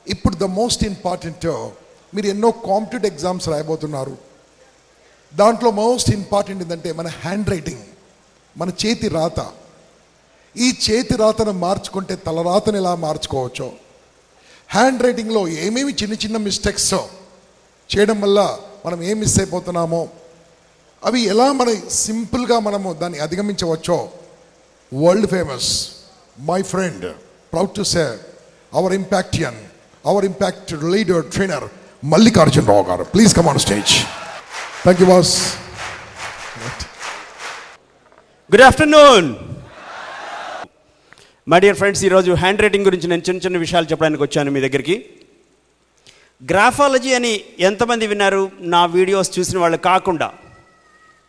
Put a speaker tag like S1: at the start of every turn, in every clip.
S1: ఇప్పుడు the most important, మీరు ఎన్నో కాంపిటేటివ్ ఎగ్జామ్స్ రాయబోతున్నారు. దాంట్లో మోస్ట్ ఇంపార్టెంట్ ఏంటంటే మన హ్యాండ్ రైటింగ్, మన చేతి రాత. ఈ చేతి రాతను మార్చుకుంటే తలరాతను ఎలా మార్చుకోవచ్చో, హ్యాండ్ రైటింగ్లో ఏమేమి చిన్న చిన్న మిస్టేక్స్ చేయడం వల్ల మనం ఏం మిస్ అయిపోతున్నామో, అవి ఎలా మన సింపుల్గా మనము దాన్ని అధిగమించవచ్చో, world famous my friend, proud to say our impactian, our impact leader trainer Mallikarjuna Rao garu. Please come on stage. Thank you boss.
S2: Good afternoon my dear friends. ఈరోజు హ్యాండ్ రైటింగ్ గురించి నేను చిన్న చిన్న విషయాలు చెప్పడానికి వచ్చాను మీ దగ్గరికి. గ్రాఫాలజీ అని ఎంతమంది విన్నారు? నా వీడియోస్ చూసిన వాళ్ళు కాకుండా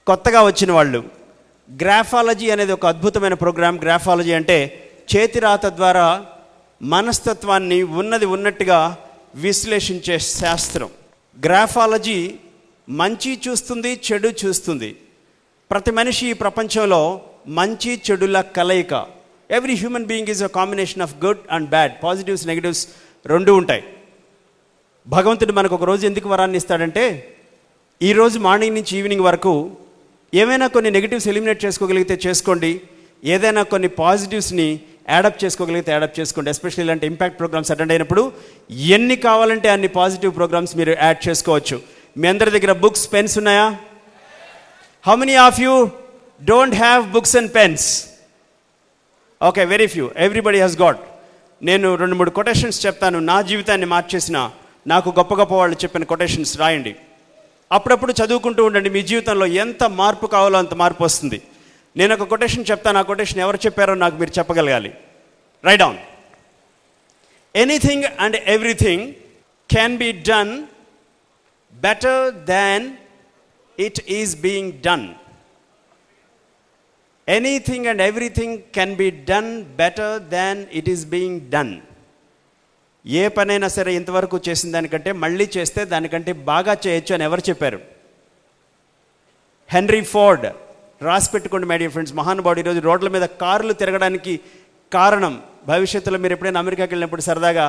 S2: కొత్తగా వచ్చిన వాళ్ళు. గ్రాఫాలజీ అనేది ఒక అద్భుతమైన ప్రోగ్రామ్. గ్రాఫాలజీ అంటే చేతి రాత ద్వారా మనస్తత్వాన్ని ఉన్నది ఉన్నట్టుగా విశ్లేషించే శాస్త్రం. గ్రాఫాలజీ మంచి చూస్తుంది, చెడు చూస్తుంది. ప్రతి మనిషి ఈ ప్రపంచంలో మంచి చెడుల కలయిక. Every human being is a combination of good and bad. Positives, negatives రెండు ఉంటాయి. భగవంతుడు మనకు ఒక రోజు ఎందుకు వరాన్ని ఇస్తాడంటే, ఈరోజు మార్నింగ్ నుంచి ఈవినింగ్ వరకు ఏమైనా కొన్ని నెగిటివ్స్ ఎలిమినేట్ చేసుకోగలిగితే చేసుకోండి, ఏదైనా కొన్ని పాజిటివ్స్ని యాడప్ట్ చేసుకోగలిగితే యాడప్ట్ చేసుకోండి. ఎస్పెషల్లీ ఇలాంటి ఇంపాక్ట్ ప్రోగ్రామ్స్ అటెండ్ అయినప్పుడు ఎన్ని కావాలంటే అన్ని పాజిటివ్ ప్రోగ్రామ్స్ మీరు యాడ్ చేసుకోవచ్చు. మీ అందరి దగ్గర బుక్స్, పెన్స్ ఉన్నాయా? How many of you don't have books and pens? Okay, very few. Everybody has got. నేను 2-3 కొటేషన్స్ చెప్తాను, నా జీవితాన్ని మార్చేసిన, నాకు గొప్ప గొప్ప వాళ్ళు చెప్పిన కొటేషన్స్ రాయండి. అప్పుడప్పుడు చదువుకుంటూ ఉండండి. మీ జీవితంలో ఎంత మార్పు కావాలో అంత మార్పు వస్తుంది. నేను ఒక కొటేషన్ చెప్తాను, ఆ కొటేషన్ ఎవరు చెప్పారో నాకు మీరు చెప్పగలగాలి. Write down. Anything and everything can be done better than it is being done. Anything and everything can be done better than it is being done. ఏ పనైనా సరే ఇంతవరకు చేసిన దానికంటే మళ్ళీ చేస్తే దానికంటే బాగా చేయొచ్చు అని ఎవరు చెప్పారు? Henry Ford. రాసి పెట్టుకోండి మై డియర్ ఫ్రెండ్స్. మహానుభావుడు. ఈరోజు రోడ్ల మీద కార్లు తిరగడానికి కారణం, భవిష్యత్తులో మీరు ఎప్పుడైనా అమెరికాకి వెళ్ళినప్పుడు సరదాగా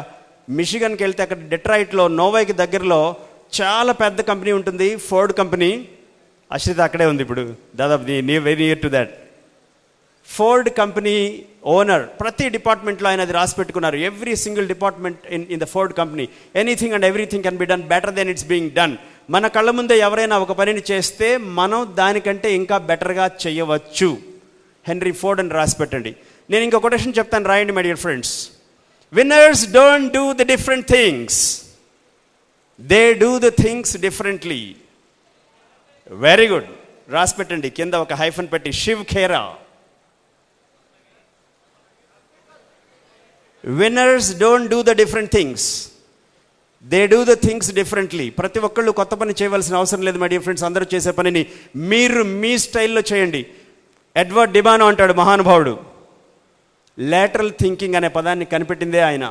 S2: మిషిగన్కి వెళ్తే అక్కడ డెట్రాయిట్లో నోవాకి దగ్గరలో చాలా పెద్ద కంపెనీ ఉంటుంది, ఫోర్డ్ కంపెనీ. అశ్రిత అక్కడే ఉంది ఇప్పుడు, దాదాపు very near to that. Ford company owner ప్రతి డిపార్ట్మెంట్లో ఆయన అది రాసి పెట్టుకున్నారు. Every single department in the Ford company, anything and everything can be done better then it's being done. మన కళ్ళ ముందే ఎవరైనా ఒక పనిని చేస్తే మనం దానికంటే ఇంకా బెటర్గా చేయవచ్చు. హెన్రీ ఫోర్డ్ అని రాసి పెట్టండి. నేను ఇంకో కొటేషన్ చెప్తాను, రాయండి my dear friends. Winners don't do the different things, they do the things differently. Very good. రాసి పెట్టండి, కింద ఒక హైఫన్ పెట్టి. Shiv Khera. Winners don't do the different things, they do the things differently. ప్రతి ఒక్కళ్ళు కొత్త పని చేయవలసిన అవసరం లేదు మై డియర్ ఫ్రెండ్స్. అందరూ చేసే పనిని మీరు మీ స్టైల్లో చేయండి. ఎడ్వర్డ్ డిబానో అంటాడు, మహానుభావుడు, లేటరల్ థింకింగ్ అనే పదాన్ని కనిపెట్టిందే ఆయన.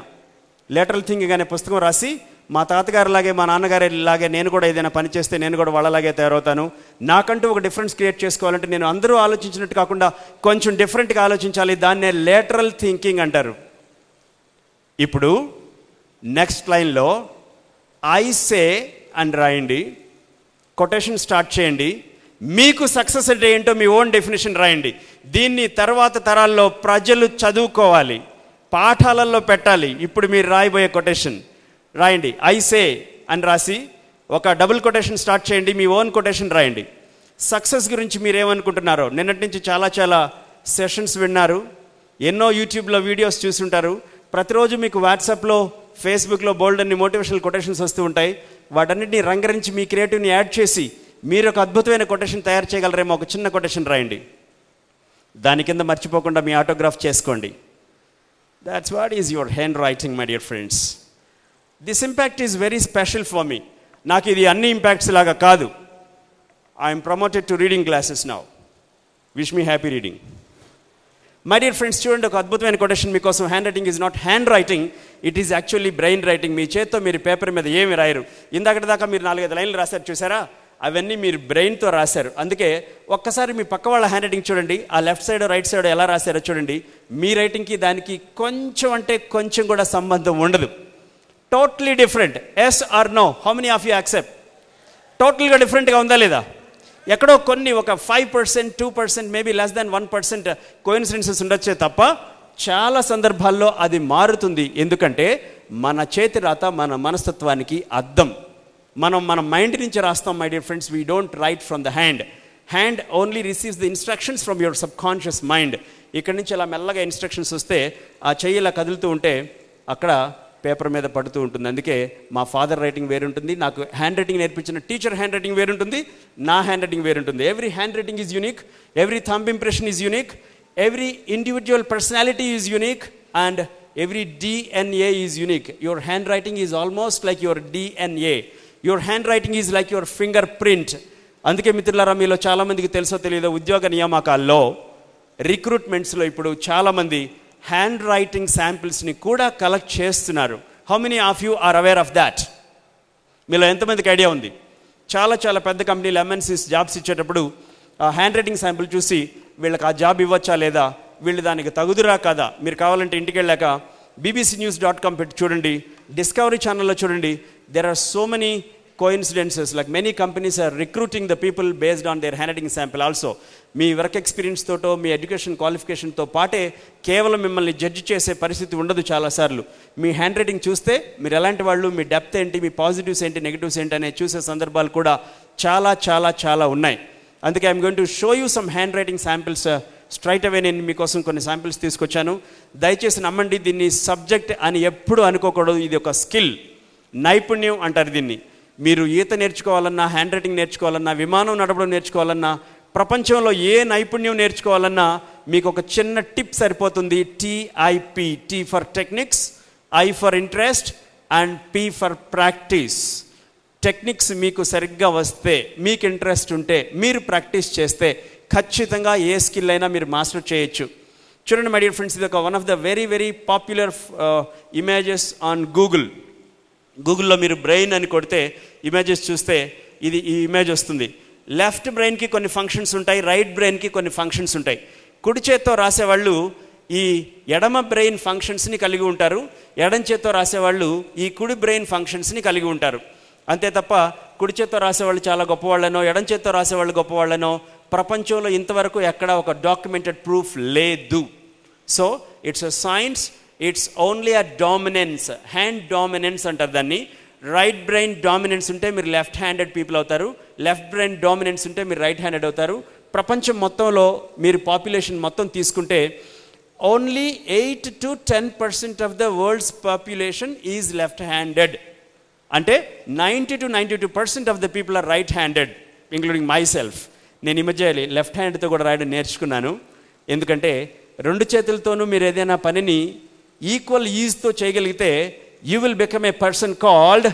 S2: లేటరల్ థింకింగ్ అనే పుస్తకం రాసి, మా తాతగారిలాగే మా నాన్నగారిలాగే నేను కూడా ఏదైనా పని చేస్తే నేను కూడా వాళ్ళలాగే తయారవుతాను, నాకంటూ ఒక డిఫరెన్స్ క్రియేట్ చేసుకోవాలంటే నేను అందరూ ఆలోచించినట్టు కాకుండా కొంచెం డిఫరెంట్గా ఆలోచించాలి, దాన్నే లేటరల్ థింకింగ్ అంటారు. ఇప్పుడు నెక్స్ట్ లైన్లో ఐ సే అని రాయండి, కొటేషన్ స్టార్ట్ చేయండి. మీకు సక్సెస్ అంటే ఏంటో మీ ఓన్ డెఫినేషన్ రాయండి. దీన్ని తర్వాత తరాల్లో ప్రజలు చదువుకోవాలి, పాఠాలలో పెట్టాలి. ఇప్పుడు మీరు రాయబోయే కొటేషన్ రాయండి. ఐ సే అని రాసి ఒక డబుల్ కొటేషన్ స్టార్ట్ చేయండి, మీ ఓన్ కొటేషన్ రాయండి. సక్సెస్ గురించి మీరు ఏమనుకుంటున్నారో, నిన్నటి నుంచి చాలా సెషన్స్ విన్నారు, ఎన్నో యూట్యూబ్లో వీడియోస్ చూసుంటారు. ప్రతిరోజు మీకు వాట్సాప్లో, ఫేస్బుక్లో బోల్డ్ అన్ని మోటివేషనల్ కొటేషన్స్ వస్తూ ఉంటాయి. వాటన్నిటిని రంగరించి మీ క్రియేటివ్ని యాడ్ చేసి మీరు ఒక అద్భుతమైన కొటేషన్ తయారు చేయగలరేమో. ఒక చిన్న కొటేషన్ రాయండి, దాని కింద మర్చిపోకుండా మీ ఆటోగ్రాఫ్ చేసుకోండి. That's what is your handwriting my dear friends. This impact is very special for me. నాకు ఇది అన్ని ఇంపాక్ట్స్ లాగా కాదు. I'm promoted to reading classes now. Wish me happy reading. My dear friends, చూడండి ఒక అద్భుతమైన కొటేషన్ మీకోసం. Handwriting is not handwriting, it is actually brain writing. మీ చేత్తో మీరు పేపర్ మీద ఏమి రాయరు. ఇందాక దాకా మీరు 4-5 లైన్లు రాశారు చూసారా, అవన్నీ మీరు బ్రెయిన్తో రాశారు. అందుకే ఒక్కసారి మీ పక్క వాళ్ళ హ్యాండ్ రైటింగ్ చూడండి, ఆ లెఫ్ట్ సైడ్ రైట్ సైడ్ ఎలా రాశారో చూడండి. మీ రైటింగ్కి దానికి కొంచెం అంటే కొంచెం కూడా సంబంధం ఉండదు. Totally different. Yes or no? How many of you accept? టోటల్గా డిఫరెంట్గా ఉందా లేదా? ఎక్కడో కొన్ని ఒక 5%, 2%, మేబీ లెస్ దాన్ 1% కోయిన్సిడెన్సెస్ ఉండొచ్చే తప్ప చాలా సందర్భాల్లో అది మారుతుంది. ఎందుకంటే మన చేతి రాత మన మనస్తత్వానికి అద్దం. మనం మన మైండ్ నుంచి రాస్తాం my dear friends. We don't write from the hand. Hand only receives the instructions from your sub conscious mind. ఇక్కడి నుంచి అలా మెల్లగా ఇన్స్ట్రక్షన్స్ వస్తే ఆ చెయ్యి ఇలా కదులుతూ ఉంటే అక్కడ పేపర్ మీద పడుతూ ఉంటుంది. అందుకే మా ఫాదర్ రైటింగ్ వేరుంటుంది, నాకు హ్యాండ్ రైటింగ్ నేర్పించిన టీచర్ హ్యాండ్ రైటింగ్ వేరుంటుంది, నా హ్యాండ్ రైటింగ్ వేరుంటుంది. Every handwriting is unique, every thumb impression is unique, every individual personality is unique, and every DNA is unique. Your handwriting is almost like your DNA. Your handwriting is like your fingerprint. అందుకే మిత్రులారా, మీలో చాలామందికి తెలుసో తెలియదో, ఉద్యోగ నియామకాల్లో రిక్రూట్మెంట్స్లో ఇప్పుడు చాలామంది hand writing శాంపిల్స్ని కూడా కలెక్ట్ చేస్తున్నారు. How many of you are aware of that? మీలో ఎంతమందికి ఐడియా ఉంది? చాలా చాలా పెద్ద కంపెనీలు MNCs జాబ్స్ ఇచ్చేటప్పుడు హ్యాండ్ రైటింగ్ శాంపిల్ చూసి వీళ్ళకి ఆ జాబ్ ఇవ్వచ్చా లేదా, వీళ్ళు దానికి తగుదురా కదా, మీరు కావాలంటే ఇంటికి వెళ్ళాక bbcnews.com పెట్టి చూడండి, డిస్కవరీ ఛానల్లో చూడండి. There are so many coincidences, like many companies are recruiting the people based on their handwriting sample also. మీ వర్క్ ఎక్స్పీరియన్స్ తోటో మీ ఎడ్యుకేషన్ క్వాలిఫికేషన్తో పాటే కేవలం మిమ్మల్ని జడ్జి చేసే పరిస్థితి ఉండదు. చాలాసార్లు మీ హ్యాండ్ రైటింగ్ చూస్తే మీరు ఎలాంటి వాళ్ళు, మీ డెప్త్ ఏంటి, మీ పాజిటివ్స్ ఏంటి, నెగిటివ్స్ ఏంటి అనే చూసే సందర్భాలు కూడా చాలా చాలా చాలా ఉన్నాయి. అందుకే I'm going to show you some handwriting samples straight away. నేను మీకోసం కొన్ని శాంపిల్స్ తీసుకొచ్చాను. దయచేసి నమ్మండి, దీన్ని సబ్జెక్ట్ అని ఎప్పుడు అనుకోకూడదు. ఇది ఒక స్కిల్, నైపుణ్యం అంటారు దీన్ని. మీరు ఈత నేర్చుకోవాలన్నా, హ్యాండ్ రైటింగ్ నేర్చుకోవాలన్నా, విమానం నడపడం నేర్చుకోవాలన్నా, ప్రపంచంలో ఏ నైపుణ్యం నేర్చుకోవాలన్నా మీకు ఒక చిన్న టిప్ సరిపోతుంది. TIP. T for techniques, I for interest, and P for practice. Techniques మీకు సరిగ్గా వస్తే, మీకు ఇంట్రెస్ట్ ఉంటే, మీరు ప్రాక్టీస్ చేస్తే ఖచ్చితంగా ఏ స్కిల్ అయినా మీరు మాస్టర్ చేయొచ్చు. చూడండి మై డియర్ ఫ్రెండ్స్, ఇది ఒక one of the very very popular images on గూగుల్లో మీరు బ్రెయిన్ అని కొడితే ఇమేజెస్ చూస్తే ఈ ఇమేజ్ వస్తుంది. లెఫ్ట్ బ్రెయిన్కి కొన్ని ఫంక్షన్స్ ఉంటాయి, రైట్ బ్రెయిన్కి కొన్ని ఫంక్షన్స్ ఉంటాయి. కుడి చేత్తో రాసేవాళ్ళు ఈ ఎడమ బ్రెయిన్ ఫంక్షన్స్ని కలిగి ఉంటారు, ఎడం చేత్తో రాసేవాళ్ళు ఈ కుడి బ్రెయిన్ ఫంక్షన్స్ని కలిగి ఉంటారు. అంతే తప్ప కుడి చేత్తో రాసేవాళ్ళు చాలా గొప్పవాళ్ళనో, ఎడం చేత్తో రాసేవాళ్ళు గొప్పవాళ్ళనో ప్రపంచంలో ఇంతవరకు ఎక్కడ ఒక డాక్యుమెంటెడ్ ప్రూఫ్ లేదు. So it's a science, it's only a dominance, hand dominance అంటారు దాన్ని. రైట్ బ్రెయిన్ డామినెన్స్ ఉంటే మీరు లెఫ్ట్ హ్యాండెడ్ పీపుల్ అవుతారు, లెఫ్ట్ బ్రెయిన్ డామినెన్స్ ఉంటే మీరు రైట్ హ్యాండెడ్ అవుతారు. ప్రపంచం మొత్తంలో మీరు పాపులేషన్ మొత్తం తీసుకుంటే only 8 to 10% of the world's population is left handed. అంటే 90 to 92% of the people are right handed, including myself. నేను ఈ మధ్య లెఫ్ట్ హ్యాండ్తో కూడా రాయడం నేర్చుకున్నాను. ఎందుకంటే రెండు చేతులతోనూ మీరు ఏదైనా పనిని ఈక్వల్ ఈజ్తో చేయగలిగితే you will become a person called,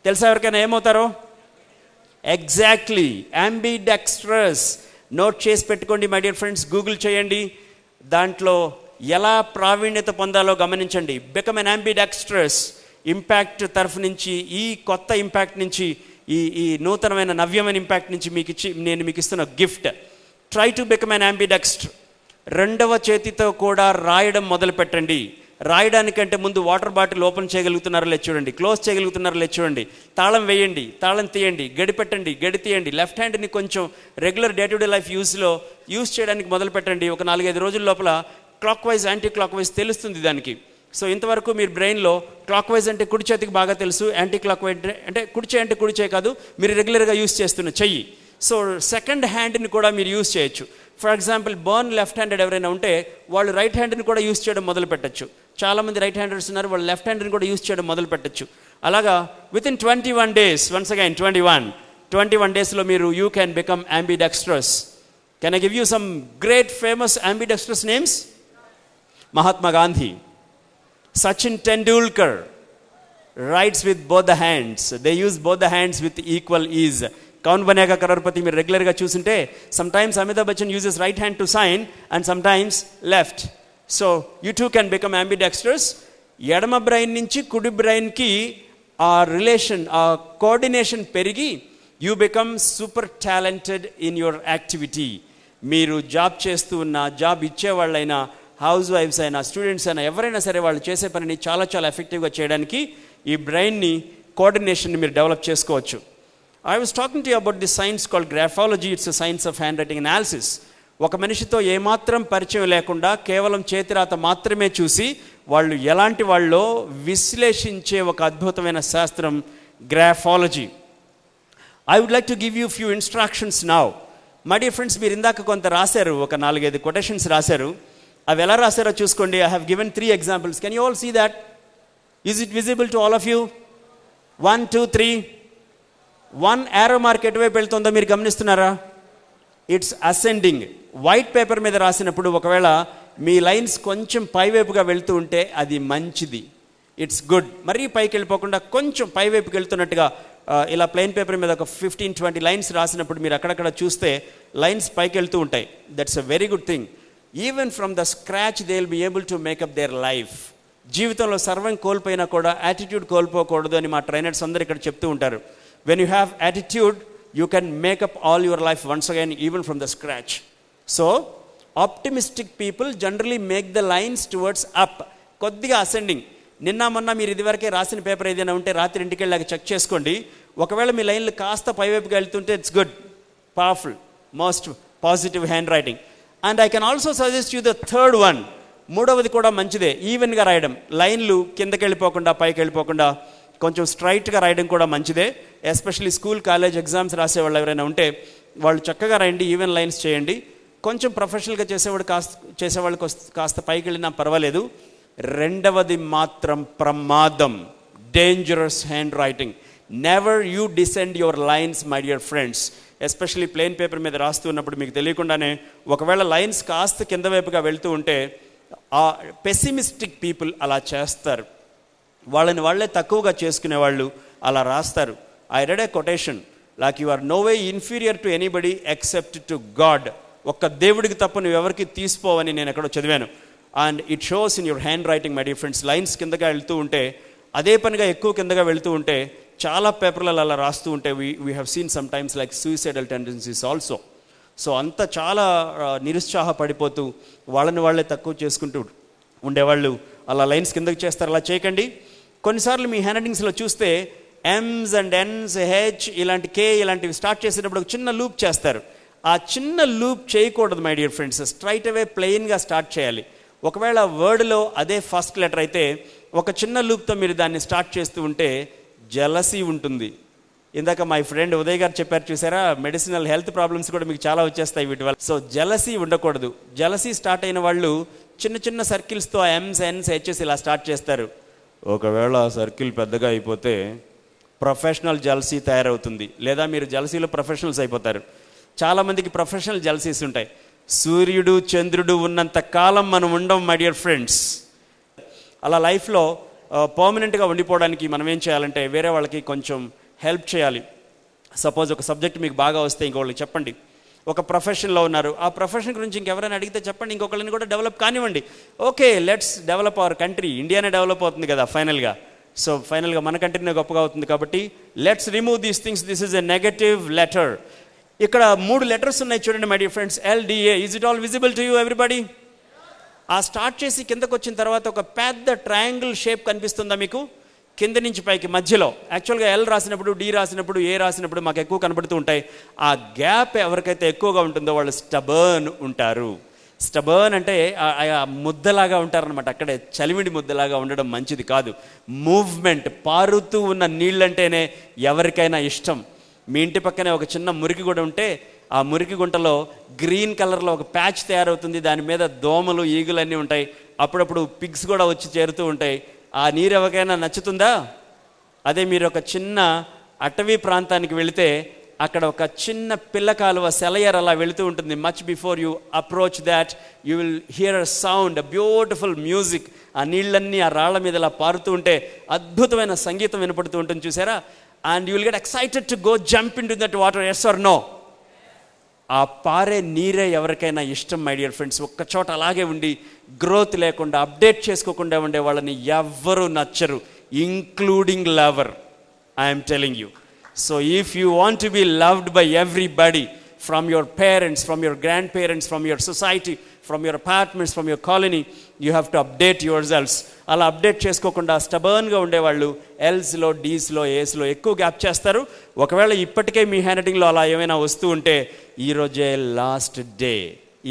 S2: తెలుసా ఎవరికైనా ఏమవుతారో? ఎగ్జాక్ట్లీ, అంబిడెక్స్ట్రస్. నోట్ చేసి పెట్టుకోండి మై డియర్ ఫ్రెండ్స్, గూగుల్ చేయండి, దాంట్లో ఎలా ప్రావీణ్యత పొందాలో గమనించండి. Become an అంబిడెక్స్ట్రస్. ఇంపాక్ట్ తరఫు నుంచి, ఈ కొత్త ఇంపాక్ట్ నుంచి, ఈ నూతనమైన నవ్యమైన ఇంపాక్ట్ నుంచి నేను మీకు ఇస్తున్న gift. Try to become an ambidextrous. రెండవ చేతితో కూడా రాయడం మొదలు పెట్టండి. రాయడానికంటే ముందు వాటర్ బాటిల్ ఓపెన్ చేయగలుగుతున్నారో లేదు చూడండి, క్లోజ్ చేయగలుగుతున్నారో లేదు చూడండి, తాళం వేయండి, తాళం తీయండి, గడి పెట్టండి, గడి తీయండి. లెఫ్ట్ హ్యాండ్ని కొంచెం regular day to day life use చేయడానికి మొదలు పెట్టండి. ఒక 4-5 రోజుల లోపల clock wise, anti clock wise తెలుస్తుంది దానికి. సో ఇంతవరకు మీరు బ్రెయిన్లో క్లాక్ వైజ్ అంటే కుడి చేతికి బాగా తెలుసు, యాంటీ క్లాక్ వైజ్ అంటే కుడి చేయి అంటే కుడి చేయి కాదు, మీరు రెగ్యులర్గా యూజ్ చేస్తున్న చెయ్యి. సో సెకండ్ హ్యాండ్ని కూడా మీరు యూజ్ చేయొచ్చు. For example burn left handed ఎవరైనా ఉంటే వాళ్ళు రైట్ హ్యాండ్ని కూడా యూజ్ చేయడం మొదలు పెట్టచ్చు. చాలామంది రైట్ హ్యాండర్స్ ఉన్నారు, వాళ్ళు లెఫ్ట్ హ్యాండ్ని కూడా యూజ్ చేయడం మొదలు పెట్టచ్చు. అలాగా వితిన్ 21 days, వన్స్ అగైన్ 21 డేస్లో మీరు you can become ambidextrous. Can I give you some great famous ambidextrous names? Mahatma Gandhi, Sachin Tendulkar writes with both the hands. They use both the hands with equal ease. Kaun Banega Crorepati మీరు రెగ్యులర్గా చూస్తుంటే sometimes Amitabh Bachchan uses right hand to sign and sometimes left. So you too can become ambidextrous. ఎడమ brain నుంచి కుడి బ్రెయిన్కి ఆ relation, ఆ coordination పెరిగి you become super talented in your activity. మీరు జాబ్ చేస్తూ ఉన్న, జాబ్ ఇచ్చేవాళ్ళైనా, హౌస్ వైఫ్స్ అయినా, స్టూడెంట్స్ అయినా, ఎవరైనా సరే వాళ్ళు చేసే పనిని చాలా చాలా ఎఫెక్టివ్గా చేయడానికి ఈ బ్రెయిన్ని కోఆర్డినేషన్ని మీరు డెవలప్ చేసుకోవచ్చు. I was talking to you about the science called graphology. It's a science of hand writing analysis. ఒక మనిషితో ఏమాత్రం పరిచయం లేకుండా కేవలం చేతిరాత మాత్రమే చూసి వాళ్ళు ఎలాంటి వాళ్ళో విశ్లేషించే ఒక అద్భుతమైన శాస్త్రం graphology. I would like to give you few instructions now. My dear friends, మీరు ఇందాక కొంత రాశారు, ఒక 4-5 కొటేషన్స్ రాశారు. అవి ఎలా రాశారో చూసుకోండి. I have given 3 examples. Can you all see that? Is it visible to all of you? 1, 2, 3. 1 arrow mark ఎటువైపు వెళ్తుందో మీరు గమనిస్తున్నారా? It's ascending. వైట్ పేపర్ మీద రాసినప్పుడు ఒకవేళ మీ లైన్స్ కొంచెం పైవైపుగా వెళ్తూ ఉంటే అది మంచిది, ఇట్స్ గుడ్. మరీ పైకి వెళ్ళిపోకుండా కొంచెం పైవైపుకి వెళ్తున్నట్టుగా ఇలా ప్లెయిన్ పేపర్ మీద ఒక 15-20 లైన్స్ రాసినప్పుడు మీరు అక్కడక్కడ చూస్తే లైన్స్ పైకి వెళ్తూ ఉంటాయి. That's a very good thing. Even from the scratch they will be able to make up their life. జీవితంలో సర్వం కోల్పోయినా కూడా యాటిట్యూడ్ కోల్పోకూడదు అని మా ట్రైనర్స్ అందరూ ఇక్కడ చెప్తూ ఉంటారు. When you have attitude you can make up all your life once again, even from the scratch. So optimistic people generally make the lines towards up, కొద్దిగా అసెండింగ్. నిన్న మొన్న మీరు ఇదివరకే రాసిన పేపర్ ఏదైనా ఉంటే రాత్రి ఇంటికి వెళ్ళాక చెక్ చేసుకోండి. ఒకవేళ మీ లైన్లు కాస్త పైవైపుగా వెళ్తుంటే it's good, powerful, most positive hand writing. And I can also suggest you the third one. మూడవది కూడా మంచిదే, ఈవెన్గా రాయడం. లైన్లు కిందకి వెళ్ళిపోకుండా పైకి వెళ్ళిపోకుండా కొంచెం స్ట్రైట్గా రాయడం కూడా మంచిదే. ఎస్పెషల్లీ స్కూల్ కాలేజ్ ఎగ్జామ్స్ రాసేవాళ్ళు ఎవరైనా ఉంటే వాళ్ళు చక్కగా రాయండి, ఈవెన్ లైన్స్ చేయండి. కొంచెం ప్రొఫెషనల్గా చేసేవాళ్ళు కాస్త పైకి వెళ్ళినా పర్వాలేదు. రెండవది మాత్రం ప్రమాదం, dangerous hand writing. Never you descend your lines my dear friends. Especially plain paper మీద రాస్తున్నప్పుడు మీకు తెలియకుండానే ఒకవేళ లైన్స్ కాస్త కింద వైపుగా వెళ్తూ ఉంటే ఆ పెసిమిస్టిక్ పీపుల్ అలా చేస్తారు. వాళ్ళని వాళ్ళే తక్కువగా చేసుకునే వాళ్ళు అలా రాస్తారు. I read a quotation like you are no way inferior to anybody except to God. ఒక్క దేవుడికి తప్ప నువ్వు ఎవరికి తీసిపోవని నేను ఎక్కడో చదివాను. And it shows in your handwriting my dear friends. Lines కిందగా వెళ్తూ ఉంటే, అదే పనిగా ఎక్కువ కిందగా వెళ్తూ ఉంటే, చాలా పేపర్లలో అలా రాస్తూ ఉంటే we have seen some times like suicidal tendencies also. So అంత చాలా నిరుత్సాహపడిపోతూ వాళ్ళని వాళ్ళే తక్కువ చేసుకుంటూ ఉండేవాళ్ళు అలా లైన్స్ కిందకి చేస్తారు. అలా చేయకండి. కొన్నిసార్లు మీ హ్యాండ్ రైటింగ్స్లో చూస్తే ఎమ్స్ అండ్ ఎన్స్, హెచ్ ఇలాంటి కే ఇలాంటివి స్టార్ట్ చేసేటప్పుడు ఒక చిన్న లూప్ చేస్తారు. ఆ చిన్న లూప్ చేయకూడదు మై డియర్ ఫ్రెండ్స్. స్ట్రైట్ అవే ప్లెయిన్గా స్టార్ట్ చేయాలి. ఒకవేళ వర్డ్లో అదే ఫస్ట్ లెటర్ అయితే ఒక చిన్న లూప్తో మీరు దాన్ని స్టార్ట్ చేస్తూ ఉంటే జలసీ ఉంటుంది. ఇందాక మై ఫ్రెండ్ ఉదయ్ గారు చెప్పారు చూసారా, మెడిసినల్ హెల్త్ ప్రాబ్లమ్స్ కూడా మీకు చాలా వచ్చేస్తాయి వీటి వల్ల. సో జలసీ ఉండకూడదు. జలసీ స్టార్ట్ అయిన వాళ్ళు చిన్న చిన్న సర్కిల్స్తో ఎమ్స్, ఎన్స్, హెచ్ఎస్ ఇలా స్టార్ట్ చేస్తారు. ఒకవేళ ఆ సర్కిల్ పెద్దగా అయిపోతే ప్రొఫెషనల్ జలసీ తయారవుతుంది, లేదా మీరు జలసీలో ప్రొఫెషనల్స్ అయిపోతారు. చాలామందికి ప్రొఫెషనల్ జలసీస్ ఉంటాయి. సూర్యుడు చంద్రుడు ఉన్నంత కాలం మనం ఉండం మై డియర్ ఫ్రెండ్స్. అలా లైఫ్లో పర్మనెంట్గా ఉండిపోవడానికి మనం ఏం చేయాలంటే వేరే వాళ్ళకి కొంచెం హెల్ప్ చేయాలి. సపోజ్ ఒక సబ్జెక్ట్ మీకు బాగా వస్తే ఇంకొకళ్ళకి చెప్పండి. ఒక ప్రొఫెషన్లో ఉన్నారు, ఆ ప్రొఫెషన్ గురించి ఇంకెవరైనా అడిగితే చెప్పండి, ఇంకొకళ్ళని కూడా డెవలప్ కానివ్వండి. Okay, let's develop our country. ఇండియానే డెవలప్ అవుతుంది కదా ఫైనల్గా. సో ఫైనల్గా మన కంట్రీనే గొప్పగా అవుతుంది. కాబట్టి let's remove these things. This is a negative letter. ఇక్కడ 3 లెటర్స్ ఉన్నాయి చూడండి my dear friends. LDA. Is it all visible to you everybody? ఆ స్టార్ట్ చేసి కిందకు వచ్చిన తర్వాత ఒక పెద్ద ట్రయాంగిల్ షేప్ కనిపిస్తుందా మీకు? కింద నుంచి పైకి మధ్యలో. యాక్చువల్గా L రాసినప్పుడు, D రాసినప్పుడు, A రాసినప్పుడు మాకు ఎక్కువ కనబడుతూ ఉంటాయి. ఆ గ్యాప్ ఎవరికైతే ఎక్కువగా ఉంటుందో వాళ్ళు స్టబర్న్ ఉంటారు. స్టబర్న్ అంటే ముద్దలాగా ఉంటారనమాట. అక్కడే చలివిడి ముద్దలాగా ఉండడం మంచిది కాదు. మూవ్మెంట్, పారుతూ ఉన్న నీళ్ళంటేనే ఎవరికైనా ఇష్టం. మీ ఇంటి పక్కనే ఒక చిన్న మురికి గుంట ఉంటే ఆ మురికి గుంటలో గ్రీన్ కలర్లో ఒక ప్యాచ్ తయారవుతుంది. దాని మీద దోమలు, ఈగులు అన్నీ ఉంటాయి. అప్పుడప్పుడు పిగ్స్ కూడా వచ్చి చేరుతూ ఉంటాయి. ఆ నీరు ఎవరికైనా నచ్చుతుందా? అదే మీరు ఒక చిన్న అటవీ ప్రాంతానికి వెళితే అక్కడ ఒక చిన్న పిల్ల కాలువ సెలయర్ అలా వెళుతూ ఉంటుంది. Much before you approach that you will here a sound, a beautiful music. ఆ నీళ్ళన్నీ ఆ రాళ్ల మీద ఇలా పారుతూ ఉంటే అద్భుతమైన సంగీతం వినపడుతూ ఉంటుంది చూసారా. And you will get excited to go jump into that water. Yes or no? ఆ పారే నీరే ఎవరికైనా ఇష్టం మై డియర్ ఫ్రెండ్స్. ఒక్క చోట అలాగే ఉండి గ్రోత్ లేకుండా, అప్డేట్ చేసుకోకుండా ఉండే వాళ్ళని ఎవ్వరూ నచ్చరు, including lover. I'm telling you. So if you want to be loved by everybody, from your parents, from your grandparents, from your society, from your apartments, from your colony, you have to update your selfs. అలా update చేసుకోకుండా స్టబర్న్గా ఉండేవాళ్ళు ఎల్స్లో, డీస్లో, ఏస్లో ఎక్కువ gap చేస్తారు. ఒకవేళ ఇప్పటికే మీ hand రైటింగ్లో అలా ఏమైనా వస్తూ ఉంటే ఈరోజే లాస్ట్ డే.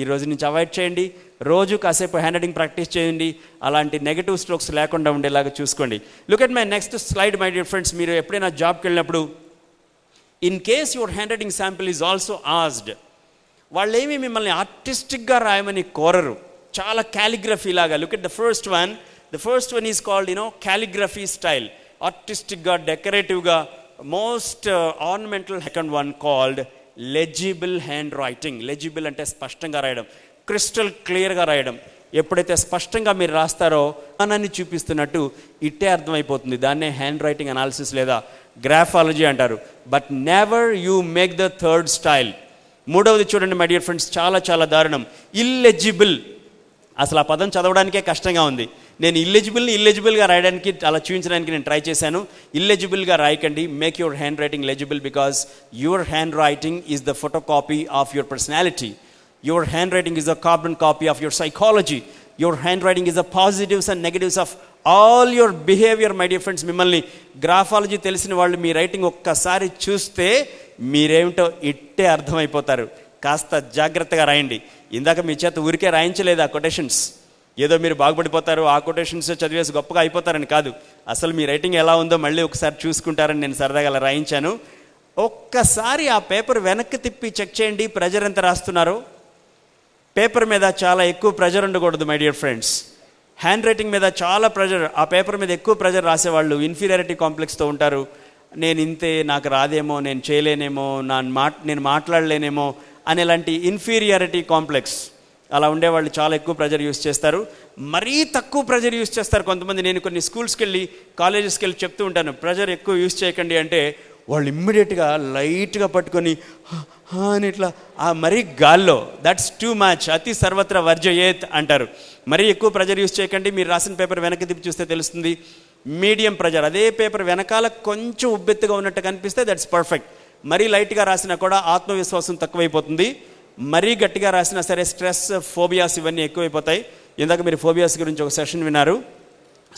S2: ఈ రోజు నుంచి అవాయిడ్ చేయండి. రోజు కాసేపు హ్యాండ్ రైటింగ్ ప్రాక్టీస్ చేయండి. అలాంటి నెగటివ్ స్ట్రోక్స్ లేకుండా ఉండేలాగా చూసుకోండి. Look at my next slide my dear friends. మీరు ఎప్పుడైనా జాబ్కి వెళ్ళినప్పుడు in case your handwriting sample is also asked, వాళ్ళేమీ మిమ్మల్ని ఆర్టిస్టిక్గా రాయమని కోరరు. చాలా క్యాలిగ్రఫీ లాగా. Look at the first one is called calligraphy style. ఆర్టిస్టిక్గా, డెకరేటివ్గా, most ornamental. Second one called legible handwriting. Legible అంటే స్పష్టంగా రాయడం, క్రిస్టల్ క్లియర్గా రాయడం. ఎప్పుడైతే స్పష్టంగా మీరు రాస్తారో అనాన్ని చూపిస్తున్నట్టు ఇట్టే అర్థమైపోతుంది. దాన్నే హ్యాండ్ రైటింగ్ అనాలిసిస్ లేదా గ్రాఫాలజీ అంటారు. But never you make the third style. మూడవది చూడండి మై డియర్ ఫ్రెండ్స్, చాలా చాలా దారుణం. ఇల్లెజిబుల్. అసలు ఆ పదం చదవడానికే కష్టంగా ఉంది. నేను ఇల్లెజిబుల్గా రాయడానికి, అలా చూపించడానికి నేను ట్రై చేశాను. ఇల్లెజిబుల్గా రాయకండి. Make your handwriting legible, because your handwriting is the photocopy of your personality. Your handwriting is a carbon copy of your psychology. Your handwriting is the positives and negatives of all your behavior, my dear friends. మిమ్మల్ని graphology తెలిసిన వాళ్ళు మీ writing ఒక్కసారి చూస్తే మీరేమిటో ఇట్టే అర్థమైపోతారు. కాస్త జాగ్రత్తగా రాయండి. ఇందాక మీ చేత ఊరికే రాయించలేదు ఆ కొటేషన్స్. ఏదో మీరు బాగుపడిపోతారు, ఆ కొటేషన్స్ చదివేసి గొప్పగా అయిపోతారని కాదు. అసలు మీ రైటింగ్ ఎలా ఉందో మళ్ళీ ఒకసారి చూసుకుంటారని నేను సరదాగా అలా రాయించాను. ఒక్కసారి ఆ పేపర్ వెనక్కి తిప్పి చెక్ చేయండి, ప్రెజర్ ఎంత రాస్తున్నారో. పేపర్ మీద చాలా ఎక్కువ ప్రెజర్ ఉండకూడదు my dear friends. Hand writing మీద చాలా ప్రెజర్, ఆ పేపర్ మీద ఎక్కువ ప్రెజర్ రాసేవాళ్ళు ఇన్ఫీరియారిటీ కాంప్లెక్స్తో ఉంటారు. నేను ఇంతే, నాకు రాదేమో, నేను చేయలేనేమో, నేను మాట్లాడలేనేమో అనేలాంటి ఇన్ఫీరియారిటీ కాంప్లెక్స్. అలా ఉండేవాళ్ళు చాలా ఎక్కువ ప్రెజర్ యూస్ చేస్తారు. మరీ తక్కువ ప్రెజర్ యూస్ చేస్తారు కొంతమంది. నేను కొన్ని స్కూల్స్కి వెళ్ళి, కాలేజెస్కి వెళ్ళి చెప్తూ ఉంటాను, ప్రెజర్ ఎక్కువ యూస్ చేయకండి అంటే వాళ్ళు ఇమ్మీడియట్గా లైట్గా పట్టుకొని అని ఇట్లా మరీ గాల్లో, దట్స్ టూ మచ్, అతి సర్వత్ర వర్జయేత్ అంటారు. మరీ ఎక్కువ ప్రెజర్ యూస్ చేయకండి. మీరు రాసిన పేపర్ వెనక్కి తిప్పి చూస్తే తెలుస్తుంది. మీడియం ప్రెజర్, అదే పేపర్ వెనకాల కొంచెం ఉబ్బెత్తుగా ఉన్నట్టు కనిపిస్తే దట్స్ పర్ఫెక్ట్. మరీ లైట్గా రాసినా కూడా ఆత్మవిశ్వాసం తక్కువైపోతుంది. మరీ గట్టిగా రాసినా సరే స్ట్రెస్, ఫోబియాస్ ఇవన్నీ ఎక్కువైపోతాయి. ఇందాక మీరు ఫోబియాస్ గురించి ఒక సెషన్ విన్నారు.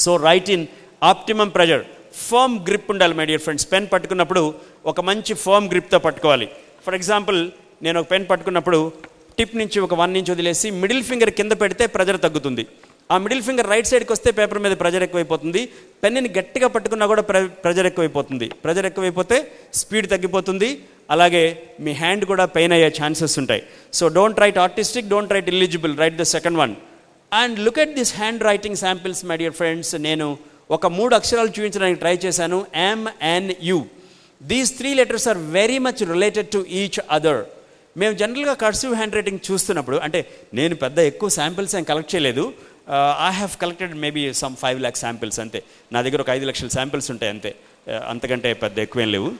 S2: So write in optimum pressure. Firm grip ఉండాలి మై డియర్ ఫ్రెండ్స్. పెన్ పట్టుకున్నప్పుడు ఒక మంచి ఫర్మ్ గ్రిప్తో పట్టుకోవాలి. ఫర్ ఎగ్జాంపుల్, నేను ఒక పెన్ పట్టుకున్నప్పుడు టిప్ నుంచి ఒక 1 ఇంచ్ వదిలేసి మిడిల్ ఫింగర్ కింద పెడితే ప్రెజర్ తగ్గుతుంది. ఆ మిడిల్ ఫింగర్ రైట్ సైడ్కి వస్తే పేపర్ మీద ప్రెజర్ ఎక్కువైపోతుంది. పెన్ని గట్టిగా పట్టుకున్నా కూడా ప్రెజర్ ఎక్కువైపోతుంది. ప్రెజర్ ఎక్కువైపోతే స్పీడ్ తగ్గిపోతుంది. అలాగే మీ హ్యాండ్ కూడా పెయిన్ అయ్యే ఛాన్సెస్ ఉంటాయి. So don't write artistic, don't write illegible, write the second one. And look at this handwriting samples my dear friends. నేను ఒక 3 అక్షరాలు చూపించడానికి ట్రై చేశాను. MNU. These 3 letters are very much related to each other. మేము జనరల్గా cursive hand writing చూస్తున్నప్పుడు, అంటే నేను పెద్ద ఎక్కువ శాంపిల్స్ ఏం కలెక్ట్ చేయలేదు. I have collected maybe some 5 lakhs samples అంతే. నా దగ్గర ఒక 5 లక్షల శాంపిల్స్ ఉంటాయి అంతే, అంతకంటే పెద్ద ఎక్కువేం లేవు.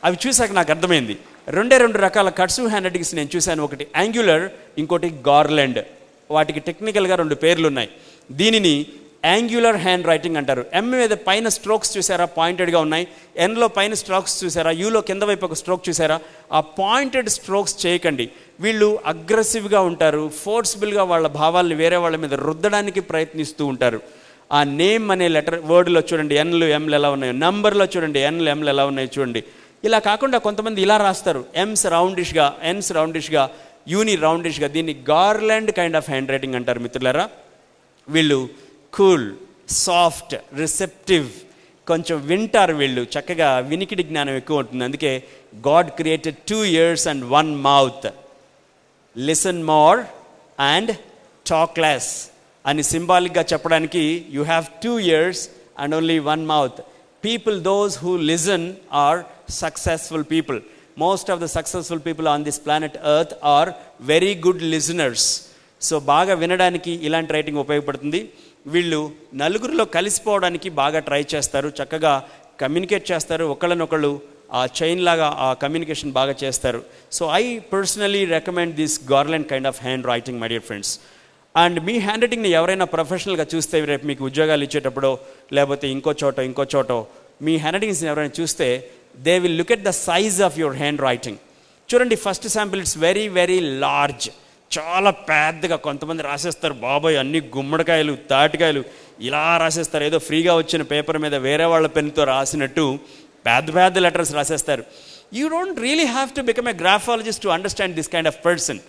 S2: అవి చూసాక నాకు అర్థమైంది. 2 రకాల కర్సివ్ హ్యాండ్ రైటింగ్స్ నేను చూశాను. ఒకటి యాంగ్యులర్, ఇంకోటి గార్లెండ్. వాటికి టెక్నికల్గా 2 పేర్లు ఉన్నాయి. దీనిని యాంగ్యులర్ హ్యాండ్ రైటింగ్ అంటారు. ఎం మీద పైన స్ట్రోక్స్ చూసారా, పాయింటెడ్గా ఉన్నాయి. ఎన్లో పైన స్ట్రోక్స్ చూసారా, యూలో కింద వైపు ఒక స్ట్రోక్ చూసారా. ఆ పాయింటెడ్ స్ట్రోక్స్ చేయకండి. వీళ్ళు అగ్రెసివ్గా ఉంటారు, ఫోర్స్ఫుల్గా వాళ్ళ భావాల్ని వేరే వాళ్ళ మీద రుద్దడానికి ప్రయత్నిస్తూ ఉంటారు. ఆ నేమ్ అనే లెటర్ వర్డ్లో చూడండి ఎన్లు ఎంలు ఎలా ఉన్నాయో, నంబర్లో చూడండి ఎన్లు ఎంలు ఎలా ఉన్నాయో చూడండి. ఇలా కాకుండా కొంతమంది ఇలా రాస్తారు, ఎమ్స్ రౌండిష్గా, ఎన్స్ రౌండిష్గా, యూని రౌండిష్గా. దీన్ని garland kind of hand writing అంటారు మిత్రులారా. వీళ్ళు కూల్, సాఫ్ట్, రిసెప్టివ్, కొంచెం వింటారు. వీళ్ళు చక్కగా వినికిడి జ్ఞానం ఎక్కువ ఉంటుంది. అందుకే God created 2 ears and 1 mouth. Listen more and talk less అని సింబాలిక్గా చెప్పడానికి you have 2 ears and only 1 mouth. People, those who listen are successful people. Most of the successful people on this planet Earth are very good listeners. So బాగా వినడానికి ఇలాంటి writing ఉపయోగపడుతుంది. వీళ్ళు నలుగురిలో కలిసిపోవడానికి బాగా try చేస్తారు, చక్కగా కమ్యూనికేట్ చేస్తారు, ఒకళ్ళనొకళ్ళు ఆ చైన్ లాగా ఆ కమ్యూనికేషన్ బాగా చేస్తారు. So I personally recommend this garland kind of handwriting my dear friends. And మీ హ్యాండ్ రైటింగ్ని ఎవరైనా ప్రొఫెషనల్గా చూస్తే, రేపు మీకు ఉద్యోగాలు ఇచ్చేటప్పుడో లేకపోతే ఇంకో చోటో మీ హ్యాండ్ రైటింగ్స్ని ఎవరైనా చూస్తే, they will look at the size of your handwriting. చూడండి, first sample it's very very large. చాలా పెద్దగా కొంతమంది రాసేస్తారు, బాబాయ్ అన్ని గుమ్మడికాయలు తాటికాయలు ఇలా రాసేస్తారు, ఏదో ఫ్రీగా వచ్చిన పేపర్ మీద వేరే వాళ్ళ పెన్తో రాసినట్టు పెద్ద పెద్ద లెటర్స్ రాసేస్తారు. You don't really have to become a graphologist to understand this kind of person.